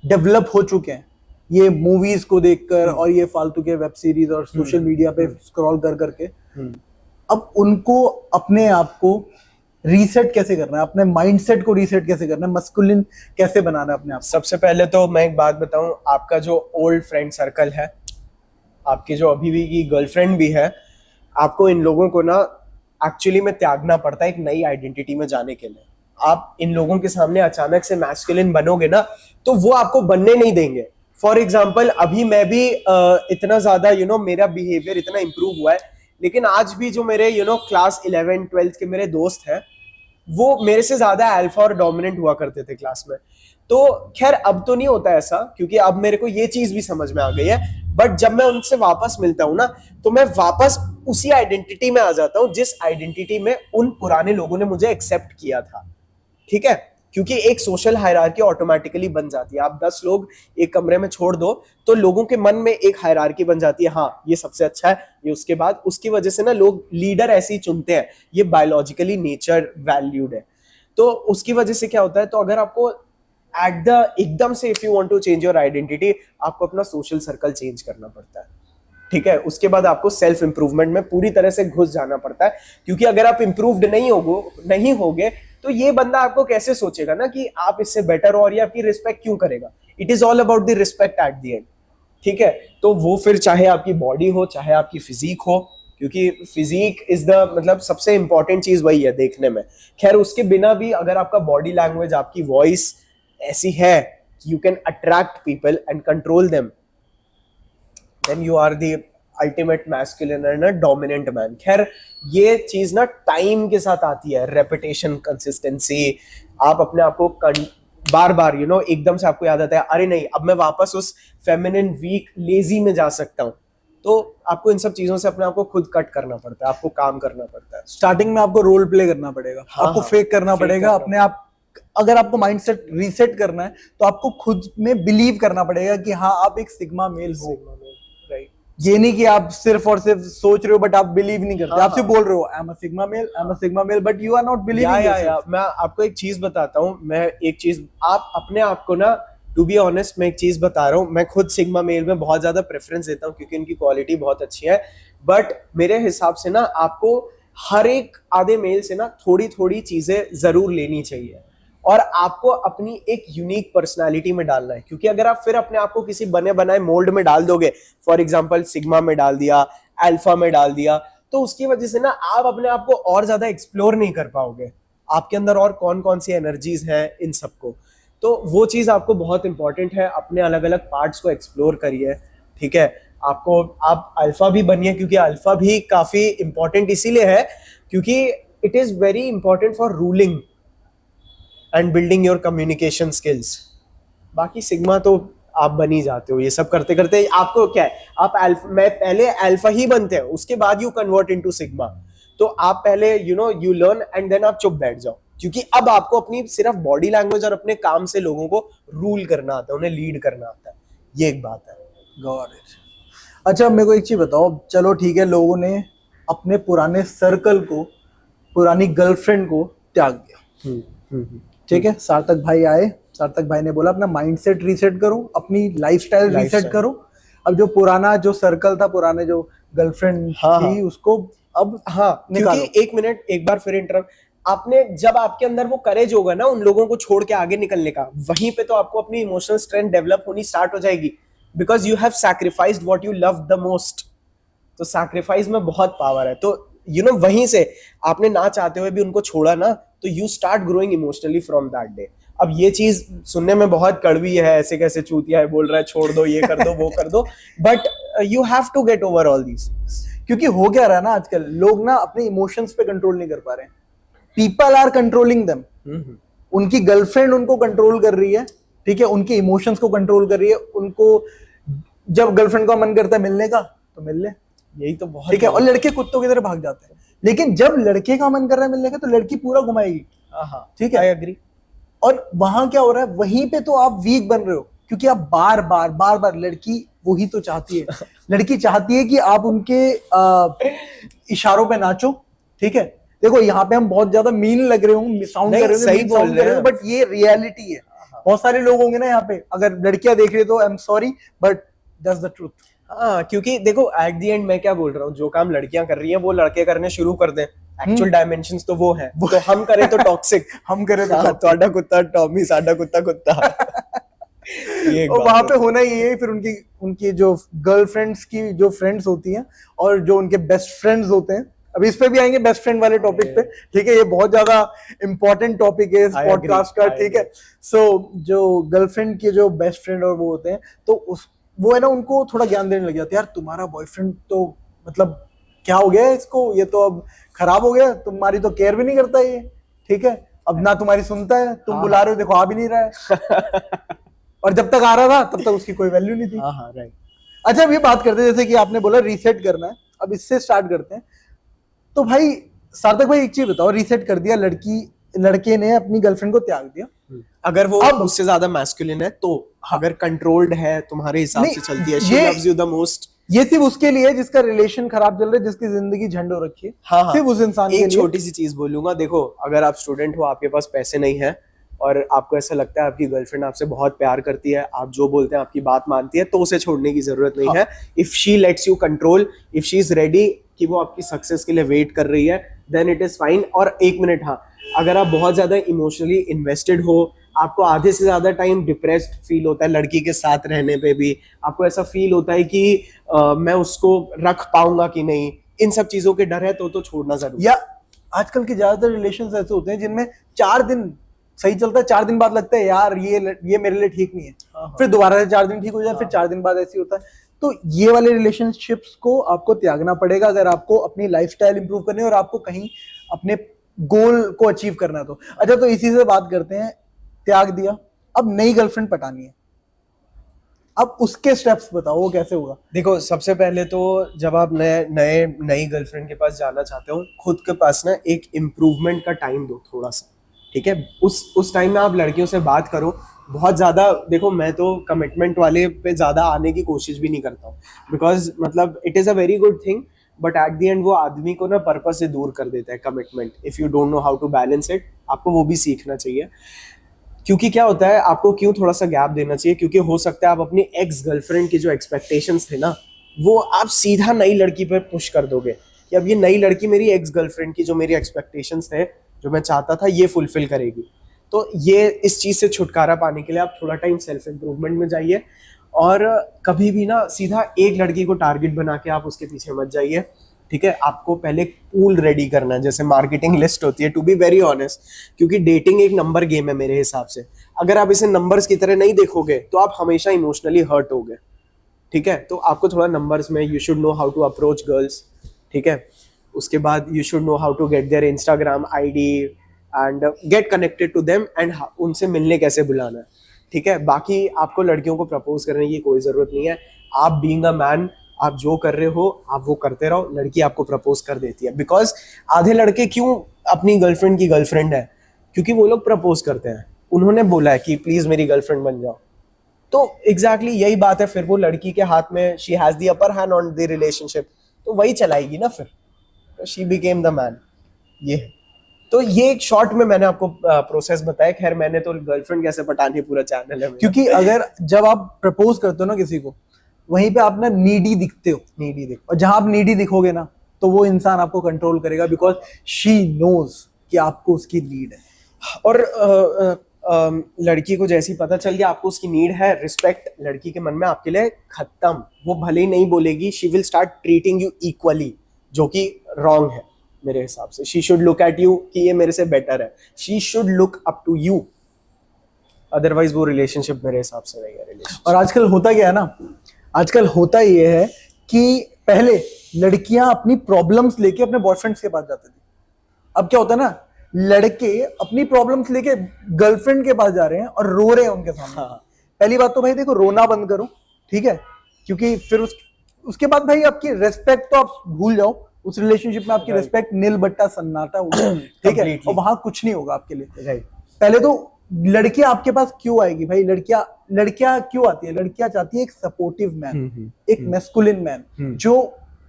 डेवलप हो चुके हैं, ये मूवीज को देखकर और ये फालतू के वेब सीरीज और सोशल मीडिया पे स्क्रॉल कर करके, अब उनको अपने आप को रीसेट कैसे करना है, अपने माइंडसेट को रीसेट कैसे करना है, मस्कुलिन कैसे बनाना है अपने आप। सबसे पहले तो मैं एक बात बताऊं, आपका जो ओल्ड फ्रेंड सर्कल है, आपकी जो अभी भी की गर्लफ्रेंड भी है, आपको इन लोगों को ना एक्चुअली में त्यागना पड़ता है एक नई आइडेंटिटी में जाने के लिए। आप इन लोगों के सामने अचानक से मैस्कुलिन बनोगे ना, तो वो आपको बनने नहीं देंगे। फॉर एग्जाम्पल, अभी मैं भी इतना ज्यादा मेरा बिहेवियर इतना इंप्रूव हुआ है, लेकिन आज भी जो मेरे क्लास 11 12 के मेरे दोस्त हैं, वो मेरे से ज्यादा अल्फा और डोमिनेंट हुआ करते थे क्लास में। तो खैर अब तो नहीं होता ऐसा, क्योंकि अब मेरे को ये चीज भी समझ में आ गई है। बट जब मैं उनसे वापस मिलता हूँ ना, तो मैं वापस उसी आइडेंटिटी में आ जाता हूँ जिस आइडेंटिटी में उन पुराने लोगों ने मुझे एक्सेप्ट किया था। ठीक है, क्योंकि एक सोशल हायरार्की ऑटोमेटिकली बन जाती है। आप 10 लोग एक कमरे में छोड़ दो तो लोगों के मन में एक हायरार्की बन जाती है, हाँ ये सबसे अच्छा है, ये उसके बाद। उसकी वजह से ना लोग लीडर ऐसे ही चुनते हैं, ये बायोलॉजिकली नेचर वैल्यूड है। तो उसकी वजह से क्या होता है, तो अगर आपको एट द एकदम से if you want to change your identity, आपको अपना सोशल सर्कल चेंज करना पड़ता है। ठीक है, उसके बाद आपको सेल्फ इंप्रूवमेंट में पूरी तरह से घुस जाना पड़ता है, क्योंकि अगर आप इंप्रूव्ड नहीं होगे तो ये बंदा आपको कैसे सोचेगा ना कि आप इससे बेटर हो, और ये आपकी रिस्पेक्ट क्यों करेगा। It is all about the respect eight the and. ठीक है, तो वो फिर चाहे आपकी बॉडी हो, चाहे आपकी फिजिक हो, क्योंकि फिजिक इज द मतलब सबसे इंपॉर्टेंट चीज वही है देखने में। खैर उसके बिना भी अगर आपका बॉडी लैंग्वेज, आपकी वॉइस ऐसी है कि you can attract people and control them, then you are the ultimate masculine and a dominant man. खैर ये चीज ना टाइम के साथ आती है, रेपिटेशन, कंसिस्टेंसी। आप अपने आप को बार बार एकदम से आपको याद आता है, अरे नहीं अब मैं वापस उस फेमिनिन वीक लेजी में जा सकता हूँ। तो आपको इन सब चीजों से अपने आप को खुद कट करना पड़ता है, आपको काम करना पड़ता है। स्टार्टिंग में आपको रोल प्ले करना पड़ेगा, हाँ, आपको हाँ, फेक करना fake पड़ेगा करना अपने आप। अगर आपको माइंडसेट रीसेट करना है तो आपको खुद में बिलीव करना पड़ेगा कि हाँ आप एक सिग्मा मेल हो। राइट। ये नहीं कि आप सिर्फ और सिर्फ सोच रहे हो बट आप बिलीव नहीं करते। हाँ, आप सिर्फ हाँ। बोल रहे हो I am a sigma male, I am a sigma male, but you are not yeah believing yourself. मैं आपको एक चीज बताता हूँ, मैं एक चीज, आप अपने आप को ना, टू बी ऑनेस्ट मैं एक चीज बता रहा हूँ, मैं खुद सिग्मा मेल में बहुत ज्यादा प्रेफरेंस देता हूँ क्योंकि उनकी क्वालिटी बहुत अच्छी है। बट मेरे हिसाब से ना आपको हर एक आधे मेल से ना थोड़ी थोड़ी चीजें जरूर लेनी चाहिए और आपको अपनी एक यूनिक पर्सनालिटी में डालना है, क्योंकि अगर आप फिर अपने आप को किसी बने बनाए मोल्ड में डाल दोगे, फॉर एग्जाम्पल सिग्मा में डाल दिया, अल्फा में डाल दिया, तो उसकी वजह से ना आप अपने आप को और ज्यादा एक्सप्लोर नहीं कर पाओगे, आपके अंदर और कौन कौन सी एनर्जीज हैं इन सबको। तो वो चीज आपको बहुत इंपॉर्टेंट है, अपने अलग अलग पार्ट्स को एक्सप्लोर करिए, ठीक है। आपको आप अल्फा भी बनिए, क्योंकि अल्फा भी काफी इंपॉर्टेंट इसीलिए है क्योंकि it is very important for ruling and building your communication skills. बाकी सिग्मा तो आप बन ही जाते हो, ये सब करते करते आपको क्या है, आप अल्फा, मैं पहले अल्फा ही बनते हैं उसके बाद यू कन्वर्ट इनटू सिग्मा। तो आप पहले यू लर्न एंड देन आप चुप बैठ जाओ, क्योंकि अब आपको अपनी सिर्फ बॉडी लैंग्वेज और अपने काम से लोगों को रूल करना आता है, उन्हें लीड करना आता है, ये एक बात है। Got it. अच्छा मेरे को एक चीज बताओ, चलो ठीक है, लोगों ने अपने पुराने सर्कल को, पुरानी गर्लफ्रेंड को त्याग दिया, ठीक है। सार्थक भाई आए, सार्थक भाई ने बोला अपना माइंडसेट रीसेट करो, अपनी लाइफस्टाइल रीसेट करो। अब जो पुराना जो सर्कल था, पुराने जो गर्लफ्रेंड हाँ, थी, उसको अब निकालो। क्योंकि एक मिनट, एक बार फिर इंटरप्ट, आपने जब आपके अंदर वो करेज होगा ना उन लोगों को छोड़ के आगे निकलने का, वहीं पे तो आपको अपनी इमोशनल स्ट्रेंथ डेवलप होनी स्टार्ट हो जाएगी, because you have sacrificed what you love the most. तो सैक्रिफाइस में बहुत पावर है। तो वहीं से आपने ना चाहते हुए भी उनको छोड़ा ना, तो you start growing emotionally from that day. अब ये चीज सुनने में बहुत कड़वी है, ऐसे कैसे चूतिया है बोल रहा है छोड़ दो, ये कर दो वो कर दो, but you have to get over all these. क्योंकि हो क्या रहा है ना, आजकल लोग ना अपने इमोशंस पे कंट्रोल नहीं कर पा रहे हैं। People are controlling them. उनकी गर्लफ्रेंड उनको कंट्रोल कर रही है, ठीक है, उनके इमोशंस को कंट्रोल कर रही है। उनको जब गर्लफ्रेंड का मन करता है मिलने का तो मिल ले, यही तो बहुत, ठीक है, और लड़के कुत्तों की तरह भाग जाते हैं। लेकिन जब लड़के का मन कर रहा है मिलने का तो लड़की पूरा घुमाएगी, ठीक है, आई एग्री। और वहां क्या हो रहा है, वहीं पे तो आप वीक बन रहे हो, क्योंकि आप बार बार लड़की वही तो चाहती है। लड़की चाहती है कि आप उनके इशारों पे नाचो, ठीक है। देखो यहाँ पे हम बहुत ज्यादा मीन लग रहे होंगे, साउंड कर रहे होंगे, सही बोल रहे हैं, बट ये रियलिटी है। बहुत सारे लोग होंगे ना यहाँ पे, अगर लड़कियां देख रही तो I am sorry but that's the truth. हाँ, क्योंकि देखो एट द एंड मैं क्या बोल रहा हूँ, जो काम लड़कियां कर रही हैं वो लड़के करने शुरू कर दें, एक्चुअल डायमेंशंस तो वो है, तो हम करें तो टॉक्सिक, हम करें तो ਤੁਹਾਡਾ कुत्ता टॉमी, साडा कुत्ता कुत्ता। और वहां पे होना ही है। फिर उनकी उनकी जो गर्लफ्रेंड्स की जो फ्रेंड्स होती हैं और जो उनके बेस्ट फ्रेंड्स होते हैं, अभी इस पे भी आएंगे बेस्ट फ्रेंड वाले टॉपिक पे, ठीक है। ये बहुत ज्यादा इंपॉर्टेंट टॉपिक है इस पॉडकास्ट का, ठीक है। सो जो गर्लफ्रेंड के जो बेस्ट फ्रेंड और वो होते हैं, तो उस वो है ना, उनको थोड़ा ज्ञान देने लग जाते हैं, यार तुम्हारा बॉयफ्रेंड तो मतलब क्या हो गया है इसको, ये तो अब खराब हो गया, तुम्हारी तो केयर भी नहीं करता ये, ठीक है, अब ना तुम्हारी सुनता है, तुम बुला रहे हो देखो आ भी नहीं रहा है। और जब तक आ रहा था तब तक उसकी कोई वैल्यू नहीं थी। राइट। अच्छा अब ये बात करते हैं, जैसे कि आपने बोला रीसेट करना है, अब इससे स्टार्ट करते हैं। तो भाई सार्थक भाई एक चीज बताओ, रीसेट कर दिया, लड़के ने अपनी गर्लफ्रेंड को त्याग दिया, अगर वो अब उससे ज्यादा मैस्कुलिन है तो, अगर कंट्रोल्ड है तुम्हारे हिसाब से चलती है, शी ये- लव्स यू द मोस्ट, ये सिर्फ उसके लिए जिसका रिलेशन खराब चल रहा है, जिसकी जिंदगी झंड हो रखी है, हाँ, सिर्फ उस इंसान के एक लिए। छोटी सी चीज बोलूंगा, देखो अगर आप स्टूडेंट हो, आपके पास पैसे नहीं है और आपको ऐसा लगता है आपकी गर्लफ्रेंड आपसे बहुत प्यार करती है, आप जो बोलते हैं आपकी बात मानती है, तो उसे छोड़ने की जरूरत नहीं है। If she let's you control, if she is ready कि वो आपकी सक्सेस के लिए वेट कर रही है, देन इट इज फाइन। और एक मिनट, हाँ, अगर आप बहुत ज्यादा इमोशनली इन्वेस्टेड हो, आपको आधे से ज्यादा टाइम डिप्रेस्ड फील होता है लड़की के साथ रहने पे भी, आपको ऐसा फील होता है कि मैं उसको रख पाऊंगा कि नहीं, इन सब चीजों के डर है, तो छोड़ना जरूरी। या आजकल के ज्यादातर रिलेशंस ऐसे होते हैं जिनमें 4 दिन सही चलता है, 4 दिन बाद लगता है यार ये मेरे लिए ठीक नहीं है, फिर दोबारा से 4 दिन ठीक हो जाए, फिर 4 दिन बाद ऐसे होता है। तो ये वाले रिलेशनशिप्स को आपको त्यागना पड़ेगा अगर आपको अपनी लाइफस्टाइल इंप्रूव करनी है और आपको कहीं अपने गोल को अचीव करना है तो। अच्छा तो इसी से बात करते हैं, त्याग दिया, अब नई गर्लफ्रेंड पटानी है, अब उसके स्टेप्स बताओ वो कैसे होगा। देखो, सबसे पहले तो जब आप नई गर्लफ्रेंड के पास जाना चाहते हो, खुद के पास ना एक इम्प्रूवमेंट का टाइम दो थोड़ा सा, ठीक है। उस टाइम में आप लड़कियों से बात करो। बहुत ज़्यादा देखो, मैं तो कमिटमेंट वाले पे ज़्यादा आने की कोशिश भी नहीं करता हूँ, बिकॉज मतलब it is a very good thing, but at the and वो आदमी को ना पर्पस से दूर कर देता है commitment. If you don't know how to balance it, आपको वो भी सीखना चाहिए। क्योंकि क्या होता है, आपको क्यों थोड़ा सा गैप देना चाहिए, क्योंकि हो सकता है आप अपनी एक्स गर्लफ्रेंड की जो एक्सपेक्टेशंस थे ना, वो आप सीधा नई लड़की पर पुश कर दोगे कि अब ये नई लड़की मेरी एक्स गर्लफ्रेंड की जो मेरी एक्सपेक्टेशंस थे, जो मैं चाहता था, ये फुलफिल करेगी। तो ये इस चीज़ से छुटकारा पाने के लिए आप थोड़ा टाइम सेल्फ इम्प्रूवमेंट में जाइए, और कभी भी ना सीधा एक लड़की को टारगेट बना के आप उसके पीछे मत जाइए, ठीक है। आपको पहले पूल रेडी करना है, जैसे मार्केटिंग लिस्ट होती है, टू बी वेरी ऑनेस्ट, क्योंकि डेटिंग एक नंबर गेम है मेरे हिसाब से। अगर आप इसे नंबर्स की तरह नहीं देखोगे तो आप हमेशा इमोशनली हर्ट होगे, ठीक है। तो आपको थोड़ा नंबर्स में, you should know how to approach girls, ठीक है। उसके बाद you should know how to get their Instagram ID and get connected to them, and उनसे मिलने कैसे बुलाना है, ठीक है। बाकी आपको लड़कियों को प्रपोज करने की कोई ज़रूरत नहीं है। आप बीइंग अ मैन, आप जो कर रहे हो आप वो करते रहो, लड़की आपको प्रपोज कर देती है। बिकॉज आधे लड़के क्यों अपनी गर्लफ्रेंड की गर्लफ्रेंड है, क्योंकि वो लोग प्रपोज करते हैं, उन्होंने बोला है कि प्लीज मेरी गर्लफ्रेंड बन जाओ। तो एग्जैक्टली यही बात है, फिर वो लड़की के हाथ में, she has the upper hand on the relationship, तो वही चलाएगी ना फिर। तो शी बिकेम द मैन, ये है। तो ये एक शॉर्ट में मैंने आपको प्रोसेस बताया। खैर, मैंने तो गर्लफ्रेंड कैसे पटानी पूरा चैनल है मेरा। क्योंकि अगर जब आप प्रपोज करते हो ना किसी को, वहीं पे आप ना नीडी दिखते हो, नीडी देख, और जहां आप नीडी दिखोगे ना तो वो इंसान आपको कंट्रोल करेगा, बिकॉज शी नोज कि आपको उसकी नीड है। और लड़की को जैसे ही पता चल गया आपको उसकी नीड है, रिस्पेक्ट लड़की के मन में आपके लिए खत्म। वो भले ही नहीं बोलेगी, she will start treating you equally, जो कि रॉन्ग है मेरे हिसाब से। She should look at you कि ये मेरे से बेटर है, she should look up to you, otherwise वो रिलेशनशिप मेरे हिसाब से नहीं है रिलेशनशिप। और आजकल होता क्या है ना, आजकल होता ये है कि पहले लड़कियां अपनी प्रॉब्लम्स लेके अपने बॉयफ्रेंड्स के पास जाती थी, अब क्या होता है ना, लड़के अपनी प्रॉब्लम्स लेके गर्लफ्रेंड के पास जा रहे हैं और रो रहे हैं उनके सामने। हाँ। पहली बात तो भाई देखो, रोना बंद करो, ठीक है, क्योंकि फिर उसके बाद भाई आपकी रेस्पेक्ट तो आप भूल जाओ, उस रिलेशनशिप में आपकी रिस्पेक्ट नील बट्टा सन्नाटा होगा, ठीक है, और वहां कुछ नहीं होगा आपके लिए। राइट। पहले तो लड़कियां आपके पास क्यों आएगी भाई, लड़कियां क्यों आती है, लड़कियां चाहती है एक सपोर्टिव मैन, एक मैस्कुलिन मैन जो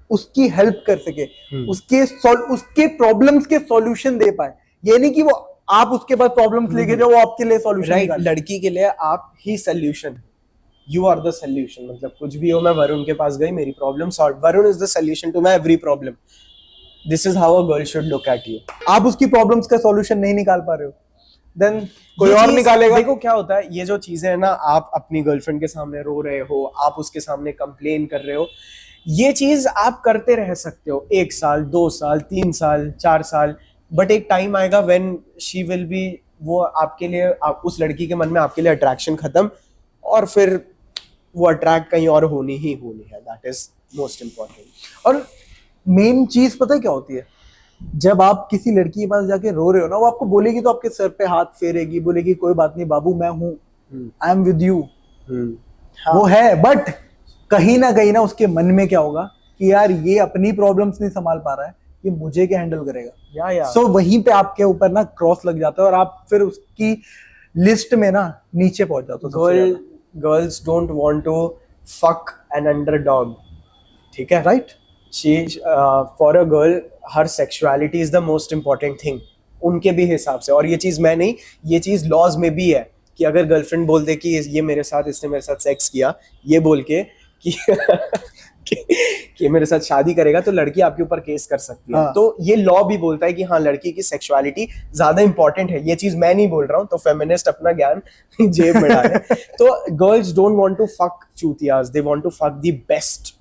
उसकी हेल्प कर सके, उसके प्रॉब्लम्स के सॉल्यूशन दे पाए। ये नहीं कि वो आप उसके पास प्रॉब्लम्स लेके जाओ, वो आपके लिए सॉल्यूशन राइट। लड़की के लिए आप ही solution, you are the solution. मतलब कुछ भी हो, मैं वरुण के पास गई, मेरी problem solve, Varun is the solution to my every problem. This is how a girl should look at you. आप उसकी प्रॉब्लम्स का सॉल्यूशन नहीं निकाल पा रहे हो, देन कोई और निकालेगा। देखो क्या होता है, ये जो चीजें है ना, आप अपनी गर्लफ्रेंड के सामने रो रहे हो, आप उसके सामने कंप्लेन कर रहे हो, ये चीज आप करते रह सकते हो 1 साल 2 साल 3 साल 4 साल, बट एक टाइम आएगा व्हेन शी विल बी, वो आपके लिए, आप उस लड़की के मन में आपके लिए अट्रैक्शन खत्म, और फिर वो अट्रैक्ट कहीं और होनी ही होनी है। That is most important. और मेन चीज पता है क्या होती है, जब आप किसी लड़की के पास जाके रो रहे हो ना, वो आपको बोलेगी तो आपके सर पे हाथ फेरेगी, बोलेगी कोई बात नहीं बाबू, मैं हूं, आई एम विद यू, वो है। बट कहीं ना उसके मन में क्या होगा कि यार ये अपनी प्रॉब्लम्स नहीं संभाल पा रहा है, ये मुझे क्या हैंडल करेगा। सो वहीं पे आपके ऊपर ना क्रॉस लग जाता है, और आप फिर उसकी लिस्ट में ना नीचे पहुंच जाते हो। Girls don't want to fuck an underdog, ठीक है, right. For a girl her sexuality is the most important thing उनके भी हिसाब से। और ये चीज मैं नहीं, ये चीज लॉज में भी है कि अगर गर्लफ्रेंड बोल दे कि ये मेरे साथ, इसने मेरे साथ सेक्स किया, ये बोल के कि कि मेरे साथ शादी करेगा, तो लड़की आपके ऊपर केस कर सकती है। हाँ। तो ये लॉ भी बोलता है कि हाँ, लड़की की सेक्सुअलिटी ज्यादा इंपॉर्टेंट है। ये चीज मैं नहीं बोल रहा हूँ, तो फेमिनिस्ट अपना ज्ञान जेब में डाले। तो girls don't want to fuck चूतियास, they want to fuck the best,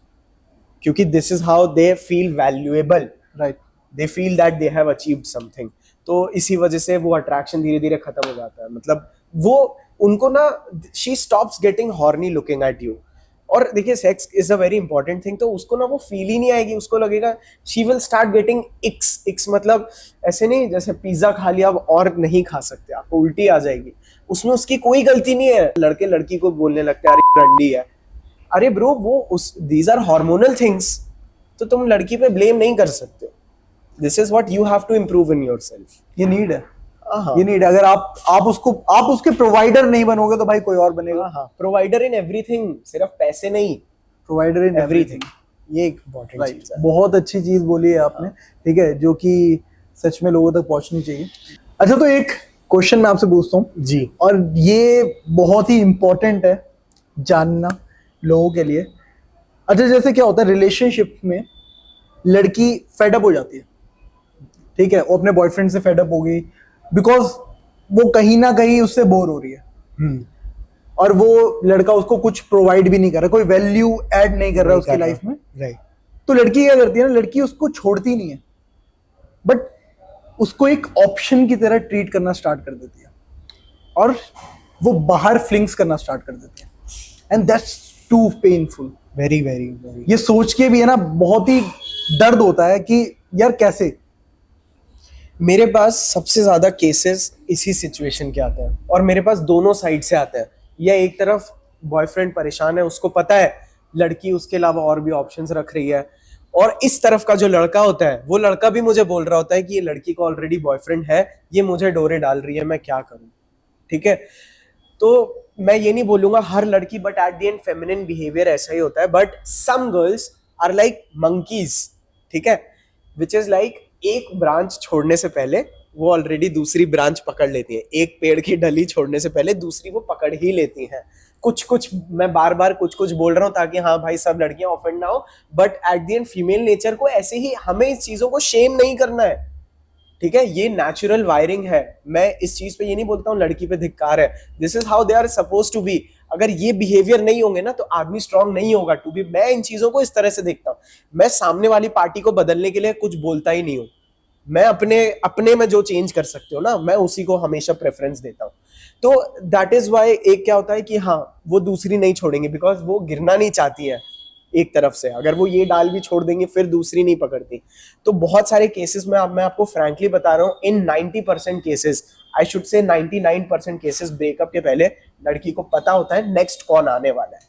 क्योंकि this is how they feel valuable, right, they feel that they have achieved something. तो इसी वजह से वो अट्रैक्शन धीरे धीरे खत्म हो जाता है। मतलब वो उनको ना, she stops getting horny looking at you. और देखिए, sex is a very important thing, तो उसको ना वो फील ही नहीं आएगी, उसको लगेगा शी विल स्टार्ट गेटिंग इक्स मतलब ऐसे नहीं जैसे पिज्जा खा लिया अब और नहीं खा सकते, आपको उल्टी आ जाएगी, उसमें उसकी कोई गलती नहीं है। लड़के लड़की को बोलने लगते हैं अरे रंडी है, अरे ब्रो वो उस दीज आर हार्मोनल थिंग्स, तो तुम लड़की पे ब्लेम नहीं कर सकते। This is what you have to improve in yourself. ये नीड है, हाँ ये नीड है। अगर आप उसके प्रोवाइडर नहीं बनोगे तो भाई कोई और बनेगा। हाँ, प्रोवाइडर इन एवरीथिंग, सिर्फ पैसे नहीं, प्रोवाइडर इन एवरीथिंग। ये एक इम्पोर्टेंट राइट, चीज है। बहुत अच्छी चीज बोली है आपने, ठीक है, जो कि सच में लोगों तक पहुंचनी चाहिए। अच्छा, तो एक क्वेश्चन मैं आपसे पूछता हूँ जी और ये बहुत ही इंपॉर्टेंट है जानना लोगों के लिए। अच्छा, जैसे क्या होता है रिलेशनशिप में, लड़की फेडअप हो जाती है, ठीक है, वो अपने बॉयफ्रेंड से फेडअप हो गई बिकॉज वो कहीं ना कहीं उससे बोर हो रही है और वो लड़का उसको कुछ प्रोवाइड भी नहीं कर रहा, कोई वैल्यू ऐड नहीं कर रहा उसकी लाइफ में। राइट। तो लड़की क्या करती है ना, लड़की उसको छोड़ती नहीं है, बट उसको एक ऑप्शन की तरह ट्रीट करना स्टार्ट कर देती है और वो बाहर फ्लिंग्स करना स्टार्ट कर देती है, and that's too painful. Very very very. ये सोच के भी है ना बहुत ही दर्द होता है कि यार कैसे। मेरे पास सबसे ज्यादा केसेस इसी सिचुएशन के आते हैं और मेरे पास दोनों साइड से आते हैं। या एक तरफ बॉयफ्रेंड परेशान है, उसको पता है लड़की उसके अलावा और भी ऑप्शंस रख रही है, और इस तरफ का जो लड़का होता है वो लड़का भी मुझे बोल रहा होता है कि ये लड़की को ऑलरेडी बॉयफ्रेंड है, ये मुझे डोरे डाल रही है, मैं क्या करूं। ठीक है, तो मैं ये नहीं बोलूंगा हर लड़की, but at the end feminine behaviour ऐसा ही होता है, but some girls are like monkeys. ठीक है, विच इज लाइक एक ब्रांच छोड़ने से पहले वो ऑलरेडी दूसरी ब्रांच पकड़ लेती है, एक पेड़ की डली छोड़ने से पहले दूसरी वो पकड़ ही लेती हैं। कुछ कुछ मैं बार बार कुछ कुछ बोल रहा हूँ ताकि हाँ भाई सब लड़कियां ऑफेंड ना हो, but at the and female nature को ऐसे ही, हमें इस चीजों को शेम नहीं करना है। ठीक है, ये नेचुरल वायरिंग है, मैं इस चीज पे ये नहीं बोलता हूँ lड़की पे धिक्कार है, this is how they are suppose to be. अगर ये बिहेवियर नहीं होंगे ना तो आदमी स्ट्रांग नहीं होगा टू बी। मैं इन चीजों को इस तरह से देखता हूँ, मैं सामने वाली पार्टी को बदलने के लिए कुछ बोलता ही नहीं हूँ, मैं अपने अपने में जो चेंज कर सकते हो ना मैं उसी को हमेशा प्रेफरेंस देता हूँ। तो दैट इज वाई एक क्या होता है कि हाँ वो दूसरी नहीं छोड़ेंगे बिकॉज वो गिरना नहीं चाहती है एक तरफ से, अगर वो ये डाल भी छोड़ देंगे फिर दूसरी नहीं पकड़ती। तो बहुत सारे केसेस में मैं आपको फ्रैंकली बता रहा हूँ, इन 90% cases, I should say 99% cases, breakup के पहले लड़की को पता होता है नेक्स्ट कौन आने वाला है,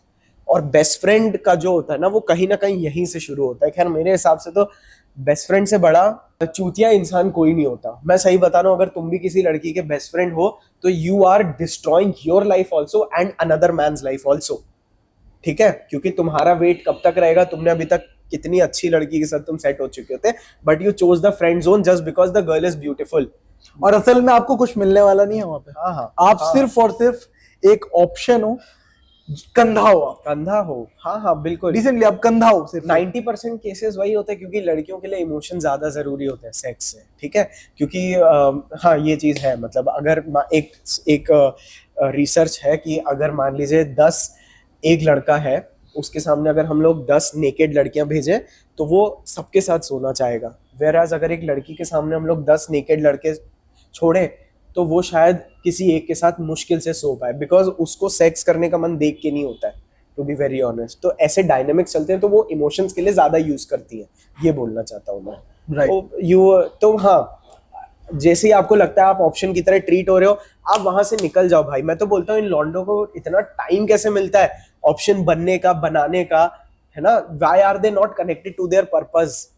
और बेस्ट फ्रेंड का जो होता है ना वो कहीं ना कहीं यहीं से शुरू होता है। खैर मेरे हिसाब से तो बेस्ट फ्रेंड से बड़ा चूतिया इंसान कोई नहीं होता, मैं सही बता रहा हूँ। अगर तुम भी किसी लड़की के बेस्ट फ्रेंड हो तो you are destroying your life also and another man's life also. ठीक है, क्योंकि तुम्हारा वेट कब तक रहेगा, तुमने अभी तक कितनी अच्छी लड़की के साथ तुम सेट हो चुके होते, but you chose the friend zone just because the girl is beautiful, और असल में आपको कुछ मिलने वाला नहीं है वहां पे। हाँ हाँ, आप सिर्फ और सिर्फ एक ऑप्शन हो, कंधा हो, आप कंधा हो। हाँ हाँ बिल्कुल, रिसेंटली आप कंधा हो सिर्फ। 90% केसेस वही होते हैं क्योंकि लड़कियों के लिए इमोशन ज्यादा जरूरी होते हैं सेक्स से। ठीक है, क्योंकि हाँ ये चीज है, मतलब अगर एक रिसर्च है कि अगर मान लीजिए 10 एक लड़का है, उसके सामने अगर हम लोग 10 नेकेड लड़कियां भेजें तो वो सबके साथ सोना चाहेगा, वेयरएज अगर एक लड़की के सामने हम लोग 10 नेकेड लड़के छोड़े तो वो शायद किसी एक के साथ मुश्किल से सो पाए, बिकॉज उसको सेक्स करने का मन देख के नहीं होता है, टू बी वेरी ऑनेस्ट। तो ऐसे डायनेमिक्स चलते हैं, तो वो इमोशंस के लिए ज्यादा यूज करती है, ये बोलना चाहता हूँ मैं। राइट, तो हाँ, जैसे ही आपको लगता है आप ऑप्शन की तरह ट्रीट हो रहे हो, आप वहां से निकल जाओ भाई। मैं तो बोलता हूँ इन लॉन्डो को इतना टाइम कैसे मिलता है ऑप्शन बनने का, बनाने का, है ना। Why are they not connected to their purpose?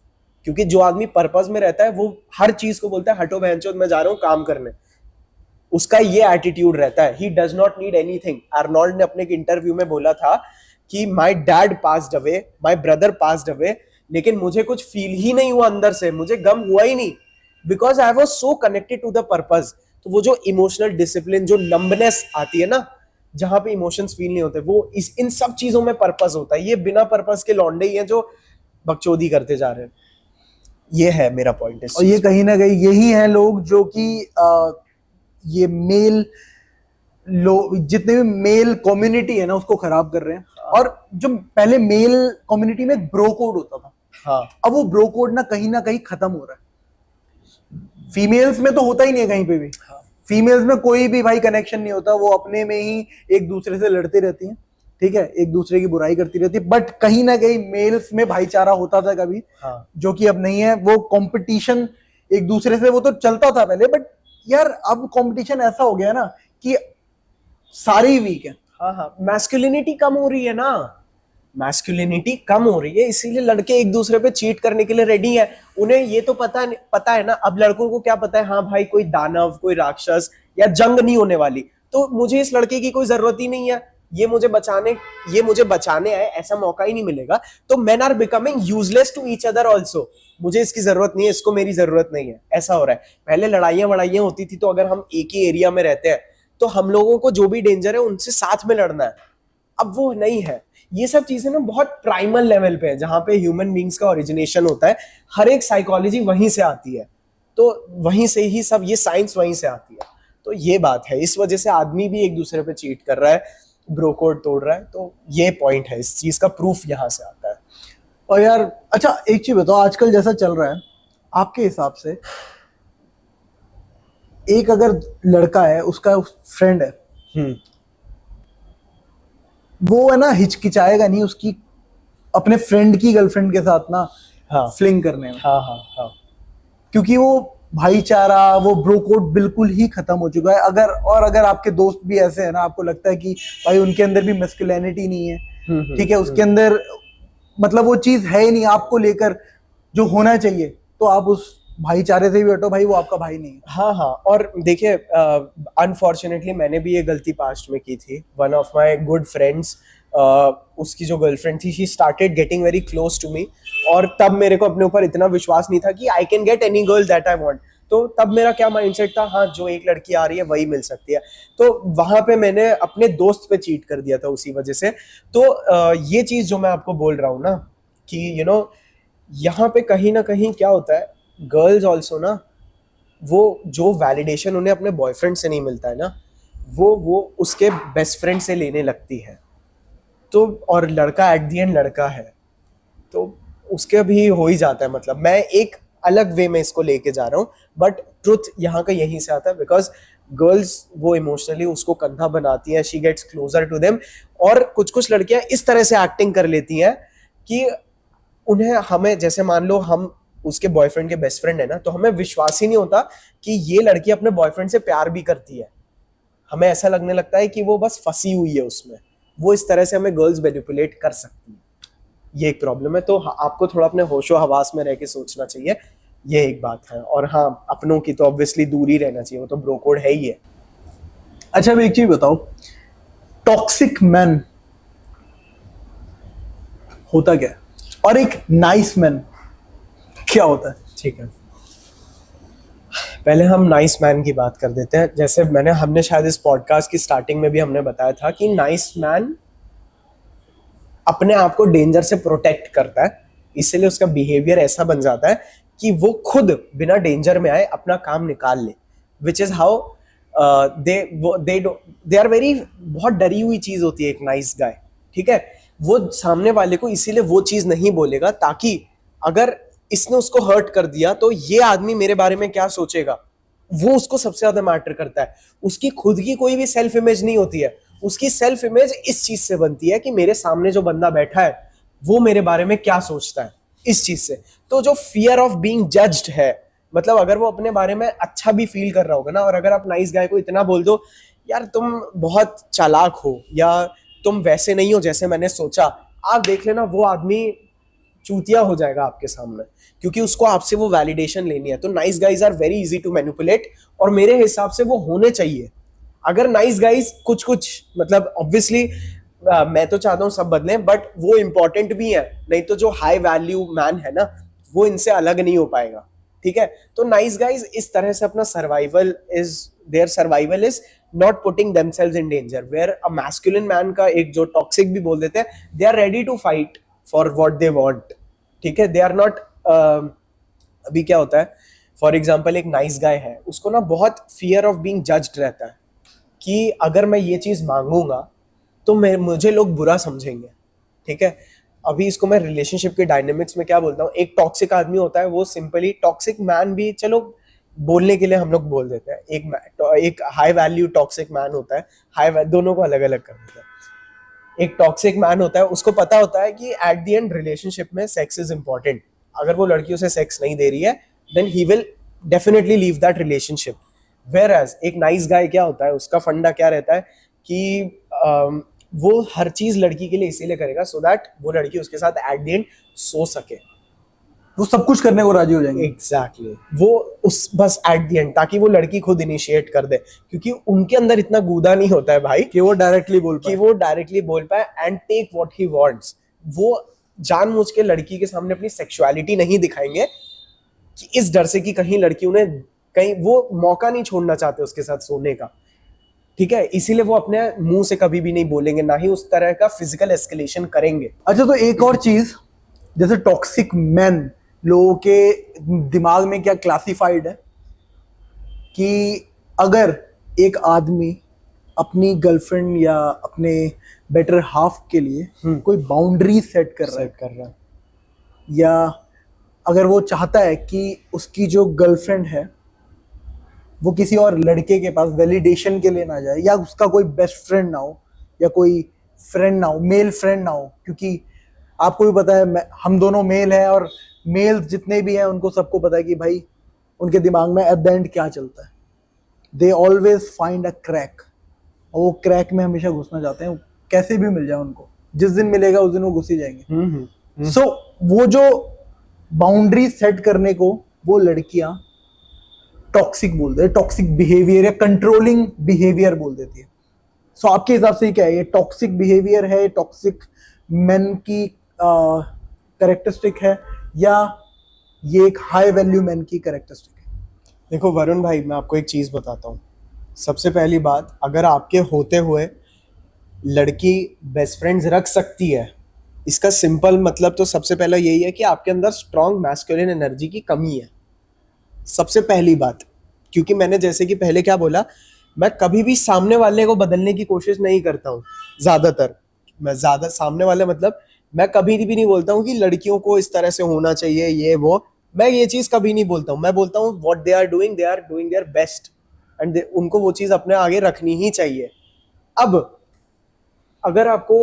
क्योंकि जो आदमी पर्पस में रहता है वो हर चीज को बोलता है हटो बहनचोद मैं जा रहा हूँ काम करने, उसका ये एटीट्यूड रहता है, he does not need anything. Arnold ने अपने एक इंटरव्यू में बोला था कि my dad passed away, my brother passed away, लेकिन मुझे कुछ फील ही नहीं हुआ अंदर से, मुझे गम हुआ ही नहीं, because I was so connected to the purpose. तो वो जो इमोशनल डिसिप्लिन, जो नंबनेस आती है ना, जहां पे इमोशंस फील नहीं होते, वो इन सब चीजों में पर्पस होता है। ये बिना पर्पस के लौंडे ही हैं जो बकचोदी करते जा रहे हैं। ये है मेरा पॉइंट। और ये कहीं ना कहीं यही है लोग जो कि ये मेल जितने भी मेल कम्युनिटी है ना उसको खराब कर रहे हैं। और जो पहले मेल कम्युनिटी में ब्रो कोड होता था, हाँ, अब वो ब्रो कोड ना कहीं खत्म हो रहा है। फीमेल्स में तो होता ही नहीं है कहीं पे भी। हाँ, फीमेल्स में कोई भी भाई कनेक्शन नहीं होता, वो अपने में ही एक दूसरे से लड़ती रहती हैं, ठीक है, एक दूसरे की बुराई करती रहती है। बट कहीं ना कहीं मेल्स में भाईचारा होता था कभी, हाँ, जो कि अब नहीं है। वो कंपटीशन एक दूसरे से वो तो चलता था पहले, बट यार अब कंपटीशन ऐसा हो गया ना कि सारे ही वीक है। हाँ, हाँ, मैस्कुलिनिटी कम हो रही है ना, मैस्कुलिनिटी कम हो रही है, इसीलिए लड़के एक दूसरे पे चीट करने के लिए रेडी है। उन्हें ये तो पता है ना। अब लड़कों को क्या पता है, हाँ भाई कोई दानव, कोई राक्षस या जंग नहीं होने वाली, तो मुझे इस लड़के की कोई जरूरत ही नहीं है। ये मुझे बचाने आए, ऐसा मौका ही नहीं मिलेगा। तो men are becoming useless to each other also. मुझे इसकी जरूरत नहीं है, इसको मेरी जरूरत नहीं है, ऐसा हो रहा है। पहले लड़ाइयां वड़ाइयां होती थी, तो अगर हम एक ही एरिया में रहते हैं तो हम लोगों को जो भी डेंजर है उनसे साथ में लड़ना है। अब वो नहीं है। ये सब चीजें ना बहुत प्राइमल लेवल पे है, जहां पे ह्यूमन बींग्स का ओरिजिनेशन होता है। हर एक साइकोलॉजी वहीं से आती है, तो वहीं से ही सब ये साइंस वहीं से आती है। तो ये बात है, इस वजह से आदमी भी एक दूसरे पे चीट कर रहा है, ब्रो कोड तोड़ रहा है। तो ये पॉइंट है, इस चीज का प्रूफ यहाँ से आता है। और यार अच्छा एक चीज बताओ, आजकल जैसा चल रहा है आपके हिसाब से, एक अगर लड़का है, उसका फ्रेंड है, वो है ना हिचकिचाएगा नहीं उसकी अपने फ्रेंड की गर्लफ्रेंड के साथ ना हाँ फ्लिंग करने में, हाँ हाँ हाँ क्योंकि वो भाईचारा, वो ब्रो कोड बिल्कुल ही खत्म हो चुका है। अगर आपके दोस्त भी ऐसे हैं ना, आपको लगता है कि भाई उनके अंदर भी मैस्कुलिनिटी नहीं है, ठीक है, उसके अंदर मतलब वो चीज है ही नहीं आपको लेकर जो होना चाहिए, तो आप उस भाईचारे से भी बैठो, भाई वो आपका भाई नहीं है। हाँ हाँ। और देखिए, अनफॉर्चुनेटली मैंने भी ये गलती पास्ट में की थी। One of my good friends, उसकी जो गर्लफ्रेंड थी, she started getting very close to me, और तब मेरे को अपने ऊपर इतना विश्वास नहीं था कि I can get any girl that I want. तो तब मेरा क्या माइंडसेट था, हाँ जो एक लड़की आ रही है वही मिल सकती है। तो वहां पे मैंने अपने दोस्त पे चीट कर दिया था उसी वजह से। तो ये चीज जो मैं आपको बोल रहा हूँ ना, कि यहाँ पे कहीं ना कहीं क्या होता है, गर्ल्स ऑल्सो ना, वो जो वैलिडेशन उन्हें अपने बॉयफ्रेंड से नहीं मिलता है ना, वो उसके बेस्ट फ्रेंड से लेने लगती है। तो और लड़का एट दी एंड लड़का है, तो उसके भी हो ही जाता है। मतलब मैं एक अलग वे में इसको लेके जा रहा हूँ, बट ट्रुथ यहाँ का यहीं से आता है, बिकॉज गर्ल्स वो इमोशनली उसको कंधा बनाती है, she gets closer to them. और कुछ कुछ लड़कियां इस तरह से एक्टिंग कर लेती हैं कि उन्हें, हमें जैसे मान लो हम उसके बॉयफ्रेंड के बेस्ट फ्रेंड है ना, तो हमें विश्वास ही नहीं होता कि ये लड़की अपने बॉयफ्रेंड से प्यार भी करती है। हमें ऐसा लगने लगता है कि वो बस फंसी हुई है उसमें। वो इस तरह से हमें गर्ल्स मैनिपुलेट कर सकती है। ये एक प्रॉब्लम है। तो आपको थोड़ा अपने होशो हवास में रह के सोचना चाहिए, ये एक बात है। और हाँ, अपनों की तो ऑब्वियसली दूर ही रहना चाहिए, वो तो ब्रो कोड है ही है। अच्छा अब एक चीज बताओ, टॉक्सिक मैन होता क्या है और एक नाइस मैन क्या होता है? ठीक है, पहले हम नाइस मैन की बात कर देते हैं। जैसे हमने शायद इस पॉडकास्ट की स्टार्टिंग में भी हमने बताया था कि नाइस मैन अपने आप को डेंजर से प्रोटेक्ट करता है, इसीलिए उसका बिहेवियर ऐसा बन जाता है कि वो खुद बिना डेंजर में आए अपना काम निकाल ले। Which is how they are very, बहुत डरी हुई चीज होती है एक नाइस गाय, ठीक है। वो सामने वाले को इसीलिए वो चीज नहीं बोलेगा, ताकि अगर इसने उसको हर्ट कर दिया तो ये आदमी मेरे बारे में क्या सोचेगा, वो उसको सबसे ज्यादा मैटर करता है। उसकी खुद की कोई भी सेल्फ इमेज नहीं होती है, उसकी सेल्फ इमेज इस चीज से बनती है कि मेरे सामने जो बंदा बैठा है वो मेरे बारे में क्या सोचता है, इस चीज से। तो जो फियर ऑफ बीइंग जज्ड है, मतलब अगर वो अपने बारे में अच्छा भी फील कर रहा होगा ना, और अगर आप नाइस गाय को इतना बोल दो, यार तुम बहुत चालाक हो, या तुम वैसे नहीं हो जैसे मैंने सोचा, आप देख लेना वो आदमी चूतिया हो जाएगा आपके सामने, क्योंकि उसको आपसे वो वैलिडेशन लेनी है। तो nice guys are very easy to manipulate, और मेरे हिसाब से वो होने चाहिए। अगर नाइस गाइज कुछ मतलब ऑब्वियसली मैं तो चाहता हूँ सब बदलें, बट वो इंपॉर्टेंट भी है, नहीं तो जो हाई वैल्यू मैन है ना, वो इनसे अलग नहीं हो पाएगा, ठीक है। तो नाइस गाइज इस तरह से अपना survival is not putting themselves in danger, where a masculine man का एक जो टॉक्सिक भी बोल देते हैं, they are ready to fight for what they want, ठीक है। दे आर नॉट, अभी क्या होता है, फॉर एग्जाम्पल एक नाइस गाय है, उसको ना बहुत फियर ऑफ बीइंग जज्ड रहता है कि अगर मैं ये चीज मांगूंगा तो मुझे लोग बुरा समझेंगे, ठीक है। अभी इसको मैं रिलेशनशिप के डायनेमिक्स में क्या बोलता हूँ, एक टॉक्सिक आदमी होता है, वो सिंपली, टॉक्सिक मैन भी चलो बोलने के लिए हम लोग बोल देते हैं, एक हाई वैल्यू टॉक्सिक मैन होता है, दोनों को अलग अलग कर देते हैं। एक टॉक्सिक मैन होता है, उसको पता होता है कि एट द एंड रिलेशनशिप में सेक्स इज इंपॉर्टेंट। अगर वो लड़की उसे सेक्स नहीं दे रही है, then he will definitely leave that relationship. Whereas एक नाइस गाय क्या होता है, उसका फंडा क्या रहता है कि वो हर चीज लड़की के लिए इसीलिए करेगा सो दैट वो लड़की उसके साथ एट द एंड सो सके। वो सब कुछ करने को राजी हो जाएंगे। एग्जैक्टली वो उस बस एट द एंड, ताकि वो लड़की खुद इनिशिएट कर दे, क्योंकि उनके अंदर इतना गूदा नहीं होता है भाई कि वो डायरेक्टली बोल कि पाए। वो डायरेक्टली बोल पाए and take what he wants. वो जानबूझ के लड़की के सामने अपनी सेक्सुअलिटी नहीं दिखाएंगे कि इस डर से कि कहीं लड़की उन्हें कहीं वो मौका नहीं छोड़ना चाहते उसके साथ सोने का, ठीक है, इसीलिए वो अपने मुंह से कभी भी नहीं बोलेंगे, ना ही उस तरह का फिजिकल एस्केलेशन करेंगे। अच्छा, तो एक और चीज, जैसे टॉक्सिक मैन लोगों के दिमाग में क्या क्लासिफाइड है कि अगर एक आदमी अपनी गर्लफ्रेंड या अपने बेटर हाफ के लिए कोई बाउंड्री सेट कर रहा है, कर रहा है, या अगर वो चाहता है कि उसकी जो गर्लफ्रेंड है वो किसी और लड़के के पास वैलिडेशन के लिए ना जाए, या उसका कोई बेस्ट फ्रेंड ना हो, या कोई फ्रेंड ना हो, मेल फ्रेंड ना हो, क्योंकि आपको भी पता है हम दोनों मेल हैं, और मेल जितने भी हैं उनको सबको पता है कि भाई उनके दिमाग में एट द एंड क्या चलता है। They always find a crack, और वो क्रैक में हमेशा घुसना चाहते हैं, कैसे भी मिल जाए उनको, जिस दिन मिलेगा उस दिन वो घुस ही जाएंगे। सो वो जो बाउंड्री सेट करने को वो लड़कियां टॉक्सिक बोलते हैं, टॉक्सिक बिहेवियर या कंट्रोलिंग बिहेवियर बोल देती है। सो आपके हिसाब से क्या है, ये टॉक्सिक बिहेवियर है, टॉक्सिक मेन की कैरेक्टरिस्टिक है, या ये एक हाई वैल्यू मैन की कैरेक्टरिस्टिक है? देखो वरुण भाई, मैं आपको एक चीज बताता हूँ। सबसे पहली बात, अगर आपके होते हुए लड़की बेस्ट फ्रेंड्स रख सकती है, इसका सिंपल मतलब तो सबसे पहला यही है कि आपके अंदर स्ट्रॉन्ग मैस्कुलिन एनर्जी की कमी है, सबसे पहली बात। क्योंकि मैंने जैसे कि पहले क्या बोला, मैं कभी भी सामने वाले को बदलने की कोशिश नहीं करता हूँ। ज्यादातर मैं ज्यादा सामने वाले मतलब मैं कभी भी नहीं बोलता हूँ कि लड़कियों को इस तरह से होना चाहिए ये वो, मैं ये चीज कभी नहीं बोलता हूँ। मैं बोलता हूँ what they are doing their best, and उनको वो चीज अपने आगे रखनी ही चाहिए। अब अगर आपको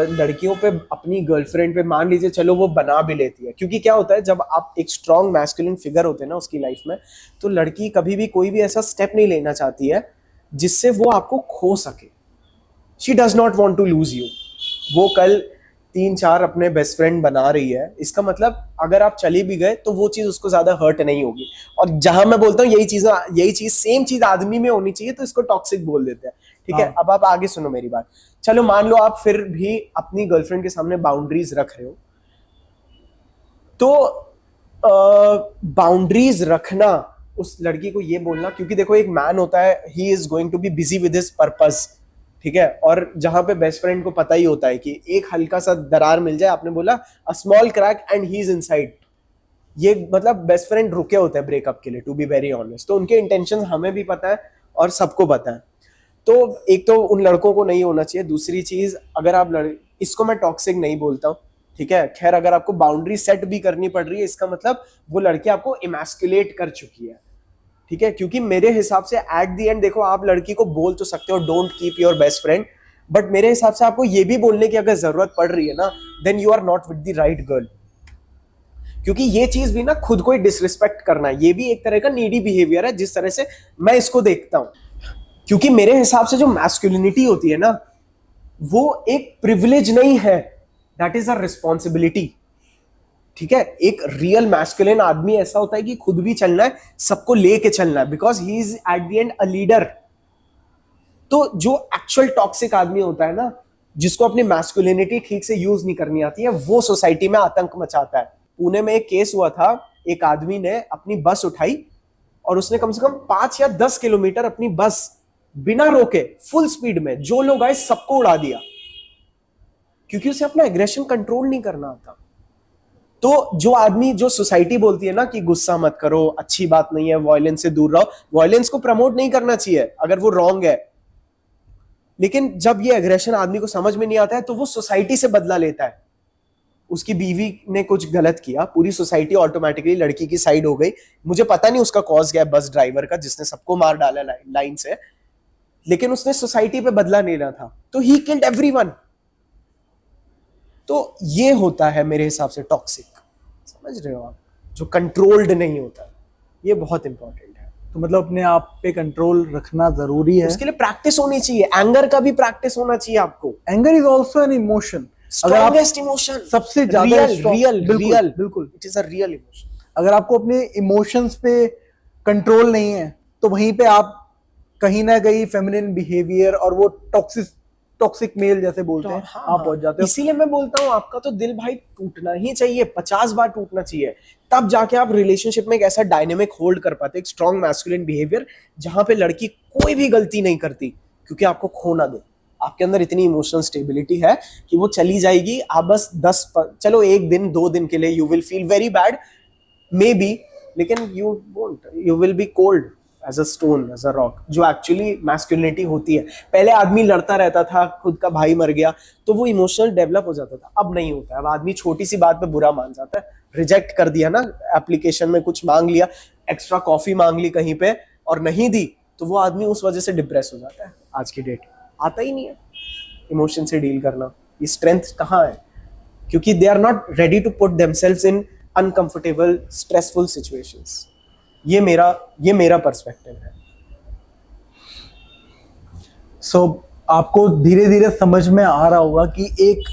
लड़कियों पे, अपनी गर्लफ्रेंड पे, मान लीजिए चलो वो बना भी लेती है, क्योंकि क्या होता है जब आप एक स्ट्रॉन्ग मैस्कुलिन फिगर होते हैं ना उसकी लाइफ में, तो लड़की कभी भी कोई भी ऐसा स्टेप नहीं लेना चाहती है जिससे वो आपको खो सके। She does not want to lose you. वो कल 3-4 अपने बेस्ट फ्रेंड बना रही है, इसका मतलब अगर आप चली भी गए तो वो चीज उसको ज्यादा हर्ट नहीं होगी। और जहां मैं बोलता हूँ यही चीज सेम चीज आदमी में होनी चाहिए, तो इसको टॉक्सिक बोल देते हैं, ठीक है। अब आप आगे सुनो मेरी बात। चलो मान लो आप फिर भी अपनी गर्लफ्रेंड के सामने बाउंड्रीज रख रहे हो, तो बाउंड्रीज रखना, उस लड़की को ये बोलना, क्योंकि देखो एक मैन होता है, he is going to be busy with his purpose, ठीक है। और जहां पे बेस्ट फ्रेंड को पता ही होता है कि एक हल्का सा दरार मिल जाए, आपने बोला a small crack and he is inside, ये मतलब बेस्ट फ्रेंड रुके होते हैं ब्रेकअप के लिए, टू बी वेरी ऑनेस्ट। तो उनके इंटेंशन हमें भी पता है और सबको पता है। तो एक तो उन लड़कों को नहीं होना चाहिए। दूसरी चीज, अगर आप इसको मैं टॉक्सिक नहीं बोलता हूँ, ठीक है। खैर, अगर आपको बाउंड्री सेट भी करनी पड़ रही है, इसका मतलब वो लड़की आपको इमैस्कुलेट कर चुकी है, ठीक है। क्योंकि मेरे हिसाब से एट द एंड, देखो आप लड़की को बोल तो सकते हो don't keep your best friend, but मेरे हिसाब से आपको ये भी बोलने की अगर जरूरत पड़ रही है ना, then you are not with the right girl. क्योंकि ये चीज भी ना खुद को ही डिसरिस्पेक्ट करना, ये भी एक तरह का नीडी बिहेवियर है, जिस तरह से मैं इसको देखता हूं। क्योंकि मेरे हिसाब से जो मैस्कुलिनिटी होती है ना, वो एक प्रिविलेज नहीं है, दैट इज अ रिस्पॉन्सिबिलिटी, ठीक है। एक रियल मैस्कुलिन आदमी ऐसा होता है कि खुद भी चलना है, सबको लेके चलना है, because he is eight the and a leader. तो जो एक्चुअल टॉक्सिक आदमी होता है ना, जिसको अपनी मैस्कुलिनिटी ठीक से यूज नहीं करनी आती है, वो सोसाइटी में आतंक मचाता है। पुणे में एक केस हुआ था, एक आदमी ने अपनी बस उठाई और उसने कम से कम 5 या 10 किलोमीटर अपनी बस बिना रोके फुल स्पीड में, जो लोग आए सबको उड़ा दिया, क्योंकि उसे अपना एग्रेशन कंट्रोल नहीं करना आता। तो जो आदमी, जो सोसाइटी बोलती है ना कि गुस्सा मत करो, अच्छी बात नहीं है, वायलेंस से दूर रहो, वायलेंस को प्रमोट नहीं करना चाहिए अगर वो रॉन्ग है। लेकिन जब ये एग्रेशन आदमी को समझ में नहीं आता है, तो वो सोसाइटी से बदला लेता है। उसकी बीवी ने कुछ गलत किया, पूरी सोसाइटी ऑटोमेटिकली लड़की की साइड हो गई। मुझे पता नहीं उसका कॉज क्या है, बस ड्राइवर का, जिसने सबको मार डाला लाइन से, लेकिन उसने सोसाइटी पे बदला लेना था, तो ही किल्ड एवरीवन। तो ये होता है मेरे हिसाब से टॉक्सिक, समझ रहे हो आप, जो कंट्रोल्ड नहीं होता। ये बहुत इंपॉर्टेंट है। तो मतलब अपने आप पे कंट्रोल रखना जरूरी है। उसके लिए प्रैक्टिस होनी चाहिए, एंगर का भी प्रैक्टिस होना चाहिए आपको। Anger is also an emotion. अगर आप स्ट्रॉन्गेस्ट इमोशन, सबसे ज्यादा रियल strong- रियल बिल्कुल रियल, बिल्कुल, it is a real emotion. अगर आपको अपने इमोशंस पे कंट्रोल नहीं है तो वहीं पे आप कहीं ना कहीं फेमिनिन बिहेवियर और वो टॉक्सिक मेल जैसे बोलते हैं हाँ, आप पहुंच जाते हो। इसीलिए मैं बोलता हूँ आपका तो दिल भाई टूटना ही चाहिए, 50 बार टूटना चाहिए, तब जाके आप रिलेशनशिप में एक ऐसा डायनेमिक होल्ड कर पाते, एक स्ट्रॉन्ग मैस्कुलिन बिहेवियर जहां पे लड़की कोई भी गलती नहीं करती क्योंकि आपको खोना दे। आपके अंदर इतनी इमोशनल स्टेबिलिटी है कि वो चली जाएगी, आप बस चलो एक दिन 2 दिन के लिए you will feel very bad maybe, लेकिन you won't, you will be cold as a stone, as a rock, जो एक्चुअली मैस्कुलिनिटी होती है। पहले आदमी लड़ता रहता था, खुद का भाई मर गया तो वो इमोशनल डेवलप हो जाता था, अब नहीं होता है। अब आदमी छोटी सी बात पे बुरा मान जाता है, रिजेक्ट कर दिया ना, एप्लीकेशन में कुछ मांग लिया, एक्स्ट्रा कॉफी मांग ली कहीं पे और नहीं दी, तो वो आदमी उस वजह से डिप्रेस हो जाता है। आज की डेट आता ही नहीं है इमोशन से डील करना, ये स्ट्रेंथ कहाँ है? क्योंकि they are not ready to put themselves in uncomfortable stressful situations. ये मेरा पर्सपेक्टिव है। सो आपको धीरे धीरे समझ में आ रहा होगा कि एक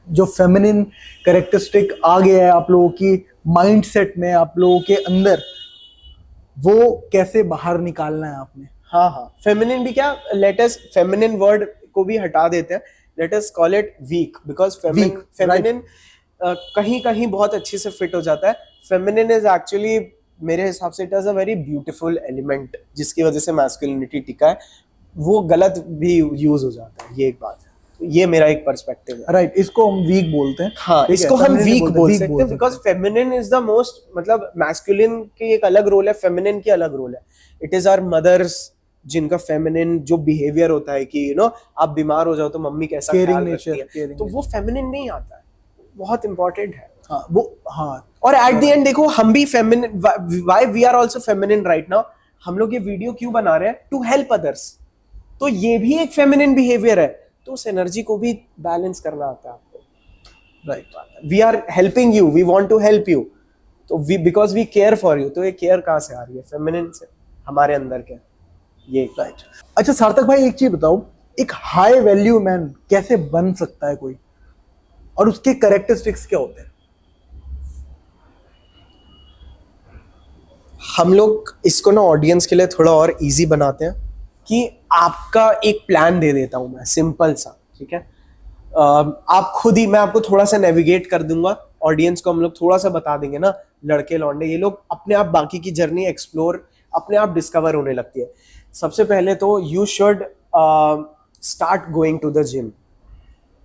जो फेमिनिन कैरेक्टरिस्टिक आ गया है आप लोगों की माइंडसेट में, आप लोगों के अंदर, वो कैसे बाहर निकालना है आपने। हाँ, फेमिनिन भी क्या, लेट अस फेमिनिन वर्ड को भी हटा देते हैं, let us call it weak, because feminine कहीं कहीं बहुत अच्छे से फिट हो जाता है। फेमिनिन इज एक्चुअली मेरे हिसाब से it is a very beautiful element जिसकी वजह से मैस्कुलिनिटी टिका है, वो गलत भी यूज हो जाता है, ये एक बात है। तो ये मेरा एक पर्सपेक्टिव है। राइट, इसको हम वीक बोलते हैं। हाँ, ठीक है, इसको हम feminine वीक बोल weak सकते हैं because feminine is the most, मतलब मैस्कुलिन की एक अलग रोल है, फेमिनिन की अलग रोल है। इट इज आवर मदर्स जिनका फेमिनिन जो बिहेवियर होता है कि यू नो आप बीमार हो जाओ तो मम्मी कैसा Caring ख्याल nature, रखती है, caring तो वो फेमिनिन में ही आता है, बहुत इंपॉर्टेंट है। हाँ, वो हाँ। और एट द एंड देखो हम भी feminine, why we are also feminine right now, हम लोग ये वीडियो क्यों बना रहे हैं? टू हेल्प अदर्स, तो ये भी एक फेमिनिन बिहेवियर है, तो उस एनर्जी को भी बैलेंस करना आता है आपको। Right, we are helping you, we want to help you, तो we because we care for you, तो ये केयर कहाँ से आ रही है? फेमिनिन से, हमारे अंदर के ये। राइट। अच्छा सार्थक भाई, एक चीज बताओ, एक हाई वैल्यू मैन कैसे बन सकता है कोई, और उसके कैरेक्टरिस्टिक्स क्या होते हैं? हम लोग इसको ना ऑडियंस के लिए थोड़ा और इजी बनाते हैं कि आपका एक प्लान दे देता हूं मैं, सिंपल सा, ठीक है? आप खुद ही, मैं आपको थोड़ा सा नेविगेट कर दूंगा, ऑडियंस को हम लोग थोड़ा सा बता देंगे ना, लड़के लौंडे ये लोग अपने आप बाकी की जर्नी एक्सप्लोर अपने आप डिस्कवर होने लगती है। सबसे पहले तो you should start going to the gym,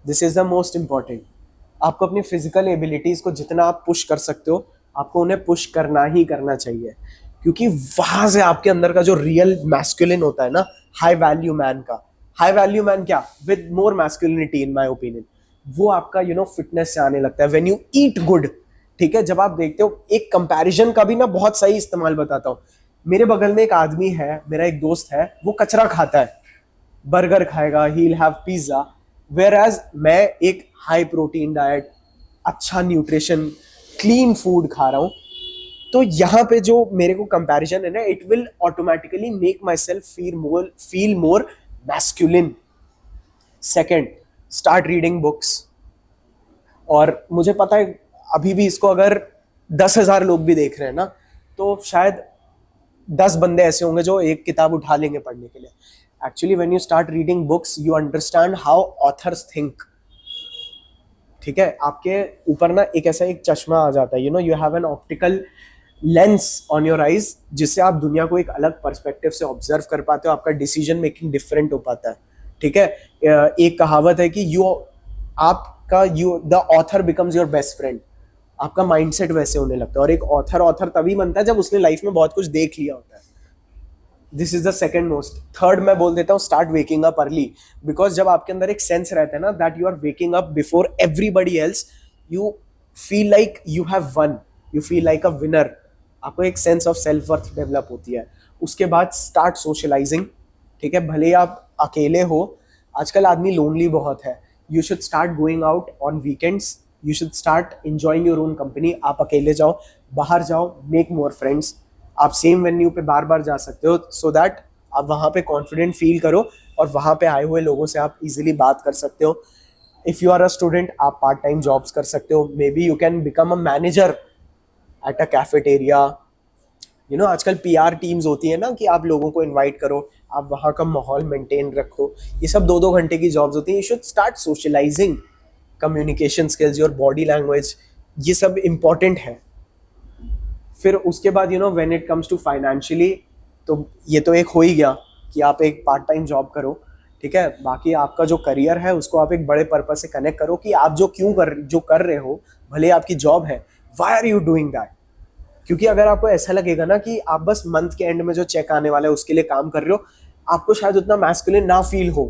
this is the most important. आपको अपनी फिजिकल एबिलिटीज को जितना आप पुश कर सकते हो, आपको उन्हें पुश करना ही करना चाहिए, क्योंकि वहां से आपके अंदर का जो रियल मैस्कुलिन होता है ना, हाई वैल्यू मैन का, हाई वैल्यू मैन क्या, with more masculinity in my opinion, वो आपका यू नो फिटनेस से आने लगता है व्हेन यू ईट गुड। ठीक है, जब आप देखते हो, एक कंपैरिजन का भी ना बहुत सही इस्तेमाल बताता हूँ। मेरे बगल में एक आदमी है, मेरा एक दोस्त है, वो कचरा खाता है, बर्गर खाएगा, he will have pizza, whereas मैं एक हाई प्रोटीन डाइट, अच्छा न्यूट्रिशन, क्लीन फूड खा रहा हूँ। तो यहाँ पे जो मेरे को कंपैरिजन है ना, it will automatically make my self feel more masculine. Second, start reading books. और मुझे पता है अभी भी इसको अगर 10,000 लोग भी देख रहे हैं ना, तो शायद 10 बंदे ऐसे होंगे जो एक किताब उठा लेंगे पढ़ने के लिए। Actually when you start reading books, you understand how authors think. ठीक है, आपके ऊपर ना एक ऐसा एक चश्मा आ जाता है, you know, you have an optical lens on your eyes, जिससे आप दुनिया को एक अलग पर्सपेक्टिव से ऑब्जर्व कर पाते हो, आपका डिसीजन मेकिंग डिफरेंट हो पाता है। ठीक है, एक कहावत है कि the author becomes your best friend. आपका माइंडसेट वैसे होने लगता है, और एक ऑथर तभी बनता है जब उसने लाइफ में बहुत कुछ देख लिया होता है। This is the second most. Third मैं बोल देता हूँ, start waking up early, because जब आपके अंदर एक सेंस रहता है ना that you are waking up before everybody else, you feel like you have won, you feel like a winner, आपको एक sense of self worth develop होती है। उसके बाद स्टार्ट सोशलाइजिंग। ठीक है, भले आप अकेले हो, आजकल आदमी लोनली बहुत है, you should start going out on weekends, you should start enjoying your own company. आप अकेले जाओ, बाहर जाओ, मेक मोर फ्रेंड्स, आप सेम वेन्यू पे बार बार जा सकते हो, सो दैट आप वहाँ पे कॉन्फिडेंट फील करो और वहाँ पे आए हुए लोगों से आप इजीली बात कर सकते हो. If you are a student, आप पार्ट टाइम जॉब्स कर सकते हो. Maybe you can become a manager at a cafeteria. आजकल पीआर टीम्स होती है ना, कि आप लोगों को इनवाइट करो, आप वहाँ का माहौल मेंटेन रखो. ये सब 2-2 घंटे की जॉब्स होती हैं. You should start socialising. Communication skills, your body language, ये सब इम्पॉर्टेंट है. फिर उसके बाद when it comes to financially, तो ये तो एक हो ही गया कि आप एक पार्ट टाइम जॉब करो, ठीक है. बाकी आपका जो करियर है उसको आप एक बड़े पर्पज से कनेक्ट करो, कि आप जो कर रहे हो, भले आपकी जॉब है, why are you doing that. क्योंकि अगर आपको ऐसा लगेगा ना कि आप बस मंथ के एंड में जो चेक आने वाला है उसके लिए काम कर रहे हो, आपको शायद उतना मैस्कुलिन ना फील हो.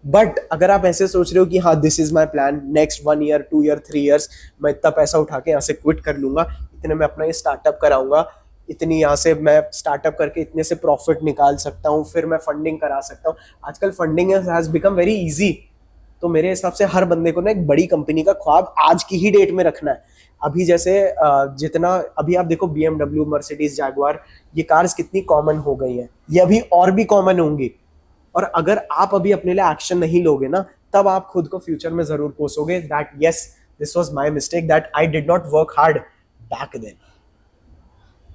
बट अगर आप ऐसे सोच रहे हो कि हाँ, this is my plan, next 1 year 2 year 3 years मैं इतना पैसा उठा के यहाँ से क्विट कर लूंगा, इतने में अपना ये स्टार्टअप कराऊंगा, इतनी यहाँ से मैं स्टार्टअप करके इतने से प्रॉफिट निकाल सकता हूँ, फिर मैं फंडिंग करा सकता हूँ. आजकल funding has become very easy. तो मेरे हिसाब से हर बंदे को ना एक बड़ी कंपनी का ख्वाब आज की ही डेट में रखना है. अभी जैसे जितना अभी आप देखो, BMW, मर्सिडीज, जैगुआर, ये कार्स कितनी कॉमन हो गई हैं, ये अभी और भी कॉमन होंगी. और अगर आप अभी अपने लिए एक्शन नहीं लोगे ना, तब आप खुद को फ्यूचर में जरूर कोसोगे that yes, this was my mistake, that I did not work hard back then.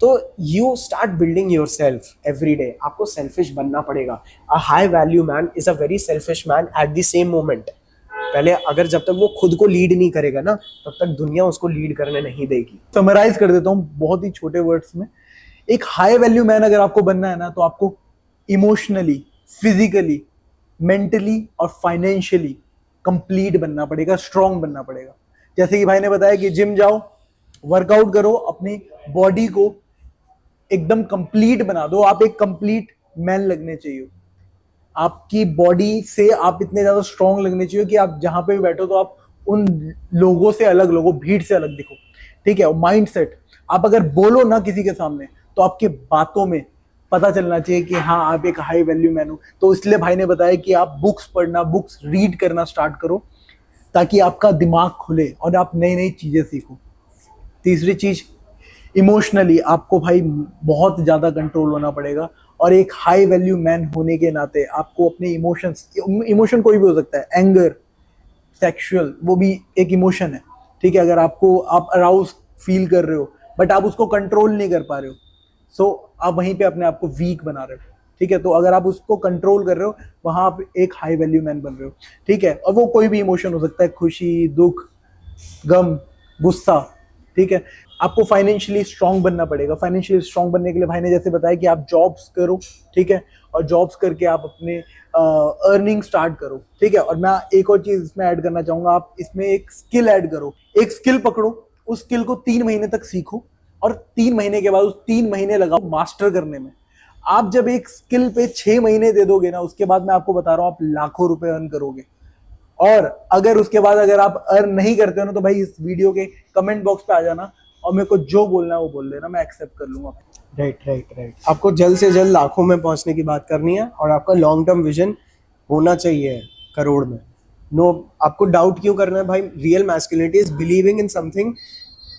तो you start building yourself every day. आपको सेल्फिश बनना पड़ेगा. A high value man is a very selfish man at the same moment. पहले अगर जब तक वो खुद को लीड नहीं करेगा ना, तब तक दुनिया उसको लीड करने नहीं देगी. समराइज कर देता हूँ बहुत ही छोटे वर्ड्स में. एक हाई वैल्यू मैन अगर आपको बनना है ना, तो आपको इमोशनली, फिजिकली, मेंटली और फाइनेंशियली कंप्लीट बनना पड़ेगा, स्ट्रांग बनना पड़ेगा. जैसे कि भाई ने बताया कि जिम जाओ, वर्कआउट करो, अपनी बॉडी को एकदम कंप्लीट बना दो. आप एक कंप्लीट मैन लगने चाहिए. आपकी बॉडी से आप इतने ज्यादा स्ट्रांग लगने चाहिए कि आप जहां पे भी बैठो तो आप उन लोगों से अलग लोगो, भीड़ से अलग दिखो, ठीक है. और माइंड सेट, आप अगर बोलो ना किसी के सामने, तो आपके बातों में पता चलना चाहिए कि हाँ, आप एक हाई वैल्यू मैन हो. तो इसलिए भाई ने बताया कि आप बुक्स रीड करना स्टार्ट करो, ताकि आपका दिमाग खुले और आप नई नई चीजें सीखो. तीसरी चीज, इमोशनली आपको भाई बहुत ज्यादा कंट्रोल होना पड़ेगा. और एक हाई वैल्यू मैन होने के नाते आपको अपने इमोशन कोई भी हो सकता है, एंगर, सेक्सुअल, वो भी एक इमोशन है, ठीक है. अगर आप अराउज फील कर रहे हो बट आप उसको कंट्रोल नहीं कर पा रहे हो, सो आप वहीं पे अपने आप को वीक बना रहे हो, ठीक है. तो अगर आप उसको कंट्रोल कर रहे हो, वहां आप एक हाई वैल्यू मैन बन रहे हो, ठीक है. और वो कोई भी इमोशन हो सकता है, खुशी, दुख, गम, गुस्सा, ठीक है. आपको फाइनेंशियली स्ट्रांग बनना पड़ेगा. फाइनेंशियली स्ट्रांग बनने के लिए भाई ने जैसे बताया कि आप जॉब्स करो, ठीक है. और जॉब्स करके आप अपने अर्निंग स्टार्ट करो, ठीक है. और मैं एक और चीज इसमें ऐड करना चाहूंगा, आप इसमें एक स्किल ऐड करो. एक स्किल पकड़ो, उस स्किल को 3 महीने तक सीखो, और 3 महीने के बाद उस 3 महीने लगाओ मास्टर करने में. आप जब एक स्किल पे 6 महीने दे दोगे ना, उसके बाद मैं आपको बता रहा हूँ, आप लाखों रुपए अर्न करोगे. और अगर उसके बाद अगर आप अर्न नहीं करते हो ना, तो भाई इस वीडियो के कमेंट बॉक्स पे आ जाना, और मेरे को जो बोलना है वो बोल देना, मैं एक्सेप्ट कर लूंगा. राइट. आपको जल्द से जल्द लाखों में पहुंचने की बात करनी है, और आपका लॉन्ग टर्म विजन होना चाहिए करोड़ में. नो, आपको डाउट क्यों करना है भाई? Real masculinity is believing in something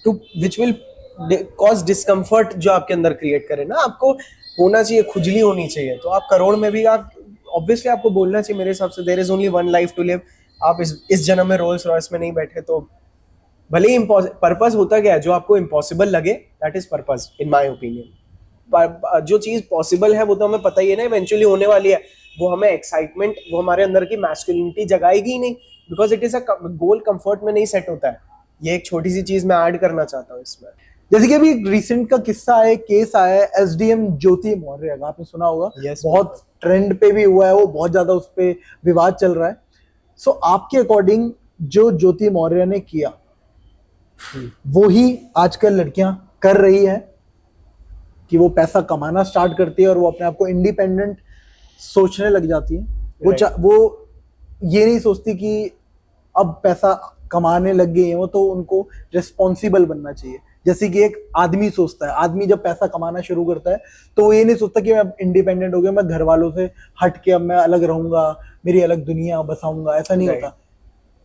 to which will cause discomfort, जो आपके अंदर क्रिएट करे ना. आपको होना चाहिए, खुजली होनी चाहिए. तो आप करोड़ में भी, आप ऑब्वियसली आपको बोलना चाहिए मेरे हिसाब से, there is only one life to live. आप इस जन्म में रोल्स रॉयस में नहीं बैठे, तो भले ही पर्पस होता क्या है, जो आपको इम्पॉसिबल लगे, that is purpose in my opinion. जो चीज पॉसिबल है वो तो हमें पता ही है ना, इवेंचुअली होने वाली है. वो हमें एक्साइटमेंट, वो हमारे अंदर की मैस्कुलिनिटी जगाएगी ही नहीं, because it is a goal comfort में नहीं सेट होता है. ये एक छोटी सी चीज मैं ऐड करना चाहता हूँ इसमें. जैसे कि अभी रिसेंट का किस्सा है, केस आया है, एसडीएम ज्योति मौर्य, अगर आपने सुना होगा, बहुत ट्रेंड पे भी हुआ है वो, बहुत ज्यादा उस पर विवाद चल रहा है. सो आपके अकॉर्डिंग जो ज्योति मौर्य ने किया, वो ही आजकल लड़कियां कर रही है, कि वो पैसा कमाना स्टार्ट करती है और वो अपने आप को इंडिपेंडेंट सोचने लग जाती है. वो ये नहीं सोचती कि अब पैसा कमाने लग गई है वो, तो उनको रिस्पॉन्सिबल बनना चाहिए. जैसे कि एक आदमी सोचता है, आदमी जब पैसा कमाना शुरू करता है, तो वो ये नहीं सोचता कि मैं इंडिपेंडेंट हो गया, मैं घर वालों से हट के अब मैं अलग रहूंगा, मेरी अलग दुनिया बसाऊंगा, ऐसा नहीं होता.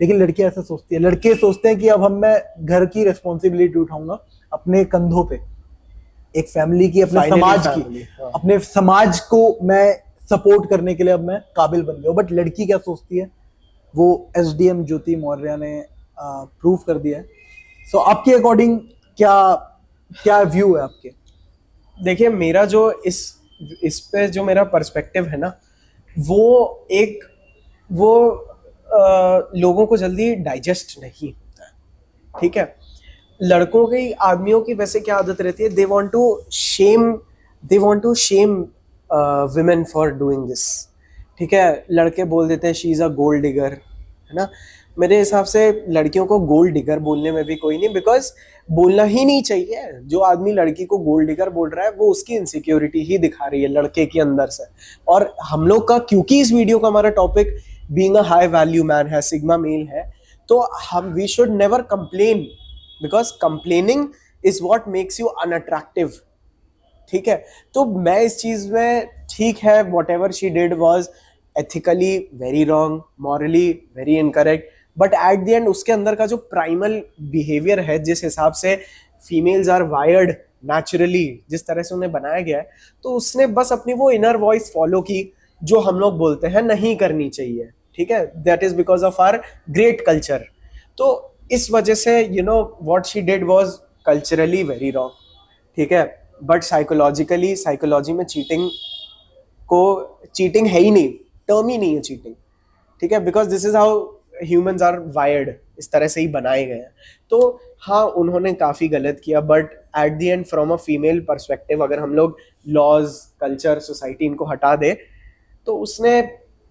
लेकिन लड़कियां ऐसा सोचती है. लड़के सोचते हैं कि अब मैं घर की रिस्पॉन्सिबिलिटी उठाऊंगा अपने कंधों पे. एक फैमिली की, अपने Finally समाज family, की, हाँ। अपने समाज को मैं सपोर्ट करने के लिए अब मैं काबिल बन गया हूं। बट लड़की क्या सोचती है वो एसडीएम ज्योति मौर्य ने प्रूव कर दिया है। सो आपके अकॉर्डिंग क्या क्या व्यू है आपके? देखिए, मेरा जो इस पे जो मेरा पर्सपेक्टिव है ना, वो एक वो लोगों को जल्दी डाइजेस्ट नहीं होता है, ठीक है। लड़कों की, आदमियों की वैसे क्या आदत रहती है, they want to shame women for doing this, ठीक है। लड़के बोल देते हैं she is a gold digger, है ना। मेरे हिसाब से लड़कियों को गोल्ड डिगर बोलने में भी कोई नहीं, बिकॉज बोलना ही नहीं चाहिए। जो आदमी लड़की को गोल्ड डिगर बोल रहा है वो उसकी इनसिक्योरिटी ही दिखा रही है लड़के के अंदर से। और हम लोग का, क्योंकि इस वीडियो का हमारा topic being a high value man है, सिग्मा मेल है, तो हम we should never complain, because complaining is what makes you unattractive, ठीक है। तो मैं इस चीज में, ठीक है, whatever she did was ethically very wrong, morally very incorrect, but at the end उसके अंदर का जो प्राइमल बिहेवियर है, जिस हिसाब से फीमेल्स आर वायर्ड नेचुरली, जिस तरह से उन्हें बनाया गया है, तो उसने बस अपनी वो इनर वॉइस फॉलो की जो हम लोग बोलते हैं नहीं करनी चाहिए, ठीक है। That is because of our great culture. तो इस वजह से you know what she did was culturally very wrong, ठीक है। बट साइकोलॉजिकली, साइकोलॉजी में चीटिंग है ही नहीं, टर्म ही नहीं है चीटिंग, ठीक है, because this is how humans are wired, इस तरह से ही बनाए गए हैं। तो हाँ, उन्होंने काफी गलत किया, but at the and from a female perspective, अगर हम लोग लॉज, कल्चर, सोसाइटी इनको हटा दे, तो उसने,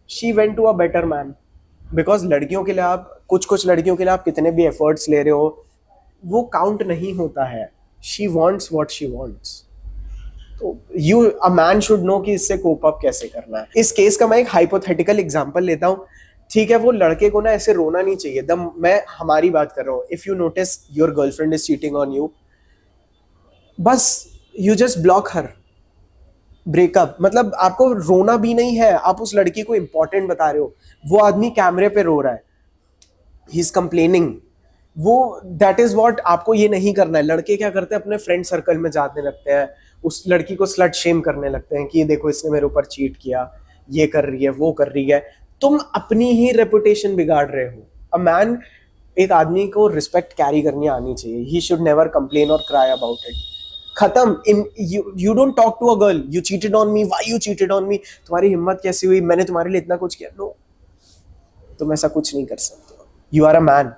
she went to a better man. Because लड़कियों के लिए आप, कुछ लड़कियों के लिए आप कितने भी एफर्ट्स ले रहे हो, वो काउंट नहीं होता है। She wants what she wants. तो अ मैन शुड नो कि इससे कोप अप कैसे करना है। इस केस का मैं एक हाइपोथेटिकल एग्जांपल लेता हूँ, ठीक है। वो लड़के को ना ऐसे रोना नहीं चाहिए, मैं हमारी बात कर रहा हूँ। If you notice your girlfriend is cheating on you, बस you just block her, breakup. मतलब आपको रोना भी नहीं है, आप उस लड़की को इंपॉर्टेंट बता रहे हो। वो आदमी कैमरे पे रो रहा है, ही इज कंप्लेनिंग, वो दैट इज व्हाट आपको ये नहीं करना है। लड़के क्या करते हैं, अपने फ्रेंड सर्कल में जाने लगते हैं, उस लड़की को स्लट शेम करने लगते हैं कि ये देखो इसने मेरे ऊपर चीट किया, ये कर रही है, वो कर रही है। तुम अपनी ही रेपुटेशन बिगाड़ रहे हो। अ मैन, एक आदमी को रिस्पेक्ट कैरी करनी आनी चाहिए। ही शुड नेवर कंप्लेन और क्राई अबाउट इट। खत्म। In you don't talk to a girl, you cheated on me, why you cheated on me, तुम्हारी हिम्मत कैसी हुई, मैंने तुम्हारे लिए इतना कुछ किया। नो, तुम ऐसा कुछ नहीं कर सकते। यू आर अ मैन,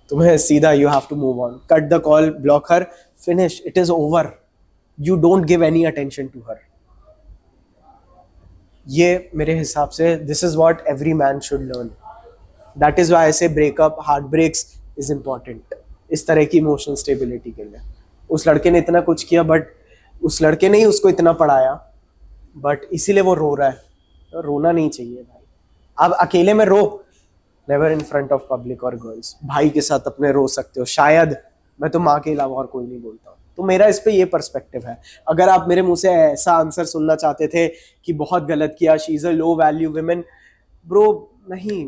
तुम्हें सीधा, you have to move on, cut the call, block her, finish, it is over. You don't give any attention to her. ये मेरे हिसाब से this is what every man should learn. That is why I say breakup, heart breaks is important, इस तरह की emotional stability के लिए। उस लड़के ने इतना कुछ किया, बट उस लड़के ने ही उसको इतना पढ़ाया, बट इसीलिए वो रो रहा है। तो रोना नहीं चाहिए भाई। अब अकेले में रो, never in front of public और गर्ल्स। भाई के साथ अपने रो सकते हो शायद, मैं तो माँ के अलावा और कोई नहीं बोलता हूँ। तो मेरा इस पे ये पर्सपेक्टिव है। अगर आप मेरे मुंह से ऐसा आंसर सुनना चाहते थे कि बहुत गलत किया, she is a low value women, bro, नहीं,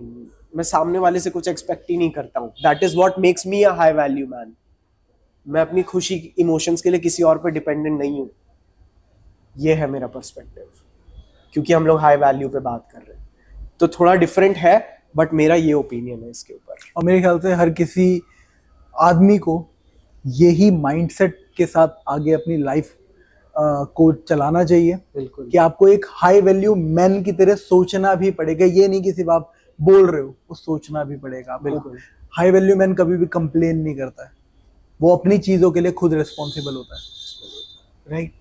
मैं सामने वाले से कुछ एक्सपेक्ट ही नहीं करता हूँ। That is what makes me a high value man. मैं अपनी खुशी, इमोशंस के लिए किसी और पे डिपेंडेंट नहीं हूँ। ये है मेरा पर्सपेक्टिव, क्योंकि हम लोग हाई वैल्यू पे बात कर रहे हैं, तो थोड़ा डिफरेंट है, बट मेरा ये ओपिनियन है इसके ऊपर। और मेरे ख्याल से हर किसी आदमी को यही माइंडसेट के साथ आगे अपनी लाइफ को चलाना चाहिए। बिल्कुल, कि आपको एक हाई वैल्यू मैन की तरह सोचना भी पड़ेगा। ये नहीं कि सिर्फ आप बोल रहे हो, वो सोचना भी पड़ेगा आपको। बिल्कुल। हाई वैल्यू मैन कभी भी कंप्लेन नहीं करता है, वो अपनी चीजों के लिए खुद रिस्पॉन्सिबल होता है, राइट।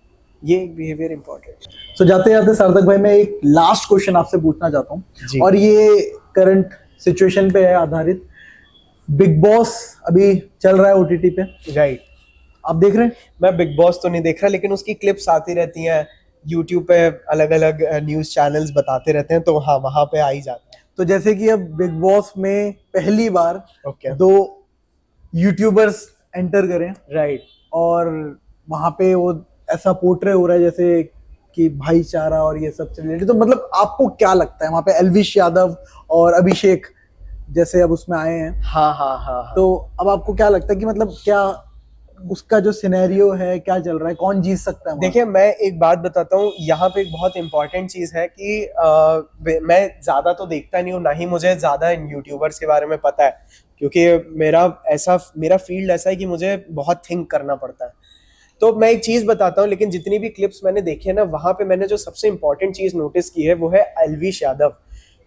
ये बिहेवियर इंपॉर्टेंट है। सो जाते जाते सार्थक भाई, मैं एक लास्ट क्वेश्चन आपसे पूछना चाहता जी। हूँ, और ये करंट सिचुएशन पे है आधारित। बिग बॉस अभी चल रहा है ओटीटी पे, राइट। आप देख रहे हैं? मैं बिग बॉस तो नहीं देख रहा, लेकिन उसकी क्लिप्स आती रहती हैं यूट्यूब पे, अलग अलग न्यूज चैनल्स बताते रहते हैं, तो हाँ, वहां पे आ ही जाता है। तो जैसे कि अब बिग बॉस में पहली बार ओके, 2 यूट्यूबर्स एंटर करें, राइट। और वहां पे वो ऐसा पोर्ट्रे हो रहा है जैसे कि भाईचारा और ये सब रिलेटेड। तो मतलब आपको क्या लगता है, वहां पे एल्विश यादव और अभिषेक जैसे अब उसमें आए हैं, हाँ हाँ हाँ हाँ। तो अब आपको क्या लगता है कि मतलब क्या उसका जो सिनेरियो है क्या चल रहा है, कौन जीत सकता है वहाँ? देखिए मैं एक बात बताता हूँ, यहाँ पे एक बहुत इंपॉर्टेंट चीज है कि मैं ज्यादा तो देखता नहीं हूँ, ना ही मुझे ज्यादा इन यूट्यूबर्स के बारे में पता है, क्योंकि मेरा फील्ड ऐसा है कि मुझे बहुत थिंक करना पड़ता है। तो मैं एक चीज बताता हूँ, लेकिन जितनी भी क्लिप्स मैंने देखी है ना, वहां पे मैंने जो सबसे इंपॉर्टेंट चीज नोटिस की है वो है एलविश यादव।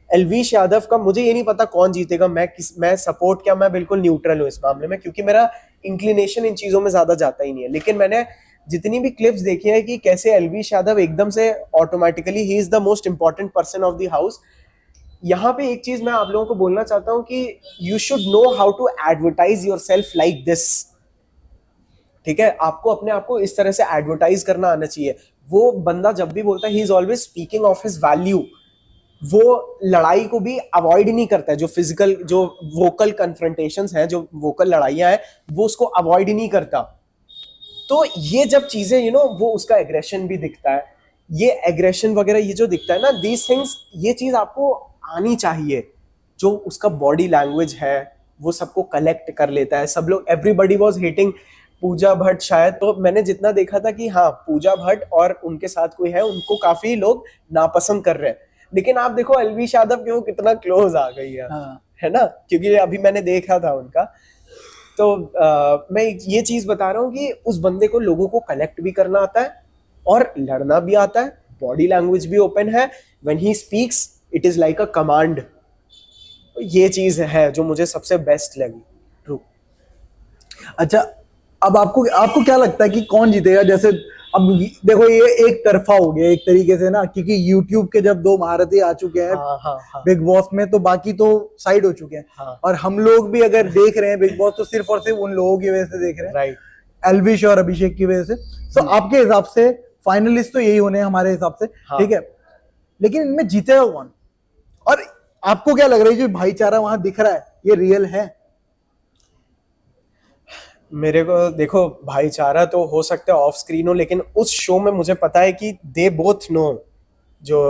एलविश यादव का मुझे ये नहीं पता कौन जीतेगा, मैं सपोर्ट क्या, मैं बिल्कुल न्यूट्रल हूँ इस मामले में, क्योंकि मेरा इंक्लिनेशन इन चीजों में ज्यादा जाता ही नहीं है। लेकिन मैंने जितनी भी क्लिप्स देखी है कि कैसे एलविश यादव एकदम से automatically he is the most important person of the house. यहाँ पे एक चीज मैं आप लोगों को बोलना चाहता हूँ कि you should know how to advertise yourself like this. ठीक है, आपको अपने आप को इस तरह से एडवर्टाइज करना आना चाहिए। वो बंदा जब भी बोलता है, he is always speaking of his value. वो लड़ाई को भी अवॉइड नहीं करता है, जो फिजिकल, जो वोकल कन्फ्रंटेशंस हैं, जो वोकल लड़ाइयां हैं, वो उसको अवॉइड नहीं करता। तो ये जब चीजें वो उसका एग्रेशन भी दिखता है, ये एग्रेशन वगैरह ये जो दिखता है ना, दीज थिंग्स, ये चीज आपको आनी चाहिए। जो उसका बॉडी लैंग्वेज है वो सबको कलेक्ट कर लेता है। सब लोग, everybody was hating Pooja Bhatt शायद, तो मैंने जितना देखा था कि हाँ पूजा भट्ट और उनके साथ कोई है, उनको काफी लोग नापसंद कर रहे हैं। लेकिन आप देखो एलविश यादव के वो कितना क्लोज आ गई है, है ना, क्योंकि अभी मैंने देखा था उनका। तो मैं ये चीज बता रहा हूँ कि उस बंदे को, लोगों को कलेक्ट भी करना आता है और लड़ना भी आता है, बॉडी लैंग्वेज भी ओपन है। When he speaks it is like a command. ये चीज है जो मुझे सबसे बेस्ट लगी। ट्रू। अच्छा, अब आपको आपको क्या लगता है कि कौन जीतेगा? जैसे अब देखो ये एक तरफा हो गया एक तरीके से ना, क्योंकि यूट्यूब के जब दो महारथी आ चुके हैं बिग बॉस में, तो बाकी तो साइड हो चुके हैं। और हम लोग भी अगर देख रहे हैं बिग बॉस, तो सिर्फ और सिर्फ उन लोगों की वजह से देख रहे हैं, राइट, एल्विश और अभिषेक की वजह से। तो आपके हिसाब से फाइनलिस्ट तो यही होने हैं हमारे हिसाब से, ठीक है, लेकिन इनमें जीतेगा कौन? और आपको क्या लग रहा है जो भाईचारा वहां दिख रहा है, ये रियल है? मेरे को देखो, भाईचारा तो हो सकता है ऑफ स्क्रीन हो, लेकिन उस शो में मुझे पता है कि दे बोथ नो, जो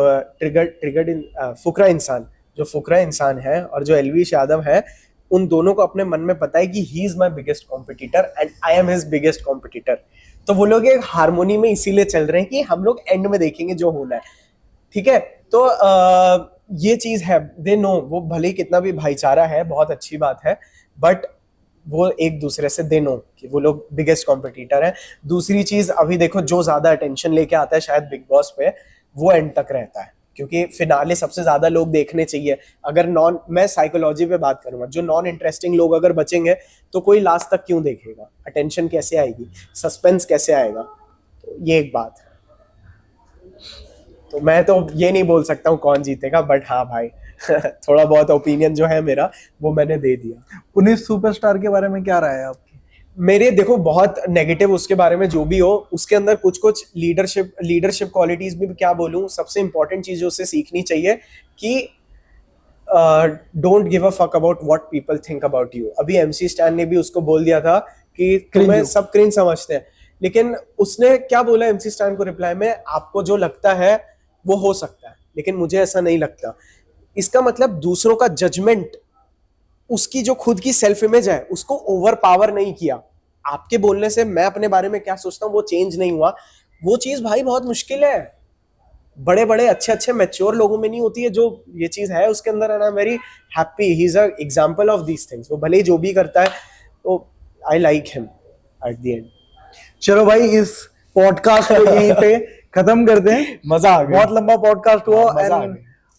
फुकरा इंसान, जो फुकरा इंसान है और जो एलविश यादव है, उन दोनों को अपने मन में पता है कि he is my biggest competitor and I am his biggest competitor. तो वो लोग एक हारमोनी में इसीलिए चल रहे हैं कि हम लोग एंड में देखेंगे जो होना है। ठीक है, तो ये चीज है, दे नो, वो भले ही कितना भी भाईचारा है, बहुत अच्छी बात है, बट वो एक दूसरे से दे नो कि वो लोग बिगेस्ट कॉम्पिटिटर है। दूसरी चीज, अभी देखो जो ज्यादा अटेंशन लेके आता है शायद बिग बॉस पे, वो एंड तक रहता है, क्योंकि फिनाले सबसे ज्यादा लोग देखने चाहिए। अगर मैं साइकोलॉजी पे बात करूंगा, जो नॉन इंटरेस्टिंग लोग अगर बचेंगे तो कोई लास्ट तक क्यों देखेगा? अटेंशन कैसे आएगी, सस्पेंस कैसे आएगा? तो ये एक बात है। तो मैं तो ये नहीं बोल सकता हूँ कौन जीतेगा, बट हाँ भाई थोड़ा बहुत ओपिनियन जो है मेरा, वो मैंने दे दिया। पुनीत सुपरस्टार के बारे में क्या राय है आपकी? मेरे देखो, बहुत नेगेटिव उसके बारे में जो भी हो, उसके अंदर कुछ कुछ लीडरशिप क्वालिटीज भी क्या बोलूं, सबसे इंपॉर्टेंट चीज जो उससे सीखनी चाहिए कि don't give a fuck about what people think about you. अभी एमसी स्टैन ने भी उसको बोल दिया था कि तुम्हें सब क्रिंज समझते हैं, लेकिन उसने क्या बोला एमसी स्टैन को रिप्लाई में, आपको जो लगता है वो हो सकता है, लेकिन मुझे ऐसा नहीं लगता। इसका मतलब दूसरों का जजमेंट, उसकी जो खुद की सेल्फ इमेज है, उसको ओवर पावर नहीं किया। आपके बोलने से मैं अपने बारे में क्या सोचता हूँ वो चेंज नहीं हुआ। वो चीज भाई बहुत मुश्किल है, बड़े बड़े अच्छे अच्छे मैच्योर लोगों में नहीं होती है जो ये चीज है उसके अंदर। And I am very happy, he is a example of these things. वो भले ही जो भी करता है, तो I like him at the and. चलो भाई, इस पॉडकास्ट को यहीं पे खत्म करते हैं। मजा आ गया, बहुत लंबा पॉडकास्ट हुआ।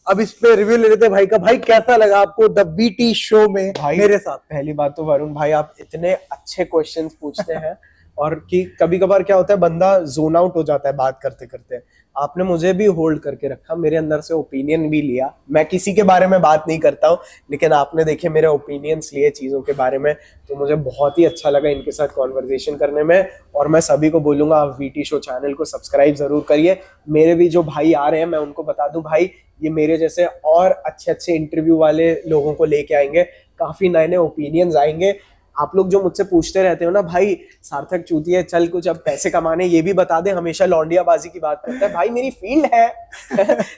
अब इस पे रिव्यू ले लेते हैं भाई का। भाई कैसा लगा आपको द वीटी शो में भाई मेरे साथ? पहली बात तो वरुण भाई, आप इतने अच्छे क्वेश्चंस पूछते हैं और कि कभी कभार क्या होता है, बंदा जोन आउट हो जाता है बात करते करते। आपने मुझे भी होल्ड करके रखा, मेरे अंदर से ओपिनियन भी लिया। मैं किसी के बारे में बात नहीं करता हूँ, लेकिन आपने देखे मेरे ओपिनियंस लिए चीज़ों के बारे में, तो मुझे बहुत ही अच्छा लगा इनके साथ कॉन्वर्जेशन करने में। और मैं सभी को बोलूँगा, आप वीटी शो चैनल को सब्सक्राइब ज़रूर करिए। मेरे भी जो भाई आ रहे हैं, मैं उनको बता दूँ, भाई ये मेरे जैसे और अच्छे अच्छे इंटरव्यू वाले लोगों को लेके आएंगे, काफ़ी नए नए ओपिनियंस आएंगे। आप लोग जो मुझसे पूछते रहते हो ना भाई सार्थक चूतिया चल कुछ अब पैसे कमाने ये भी बता दे, हमेशा लौंडियाबाजी की बात करता है, भाई मेरी फील्ड है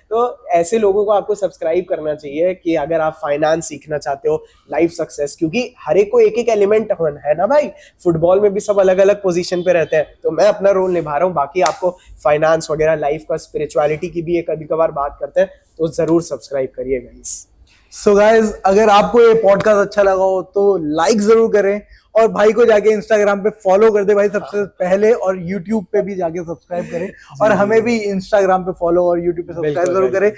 तो ऐसे लोगों को आपको सब्सक्राइब करना चाहिए कि अगर आप फाइनेंस सीखना चाहते हो, लाइफ सक्सेस, क्योंकि हर एक को एक एक एलिमेंट है ना भाई, फुटबॉल में भी सब अलग अलग पोजीशन पे रहते हैं, तो मैं अपना रोल निभा रहा हूँ, बाकी आपको फाइनेंस वगैरह लाइफ का स्पिरिचुअलिटी की भी कभी कभार बात करते हैं, तो जरूर सब्सक्राइब करिए गाइस। सो गाइज अगर आपको ये पॉडकास्ट अच्छा लगा हो तो लाइक जरूर करें और भाई को जाके इंस्टाग्राम पे फॉलो कर दे भाई सबसे पहले, और यूट्यूब पे भी जाके सब्सक्राइब करें और हमें भी इंस्टाग्राम पे फॉलो और यूट्यूब पे सब्सक्राइब जरूर करें।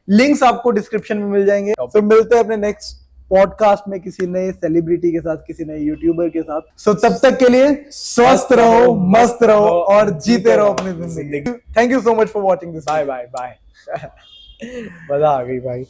लिंक्स आपको डिस्क्रिप्शन में मिल जाएंगे। तो मिलते हैं अपने नेक्स्ट पॉडकास्ट में किसी नए सेलिब्रिटी के साथ, किसी नए यूट्यूबर के साथ। सो तब तक के लिए स्वस्थ रहो, मस्त रहो और जीते रहो अपनी जिंदगी। Thank you so much for watching this. Bye bye bye मजा आ गई भाई।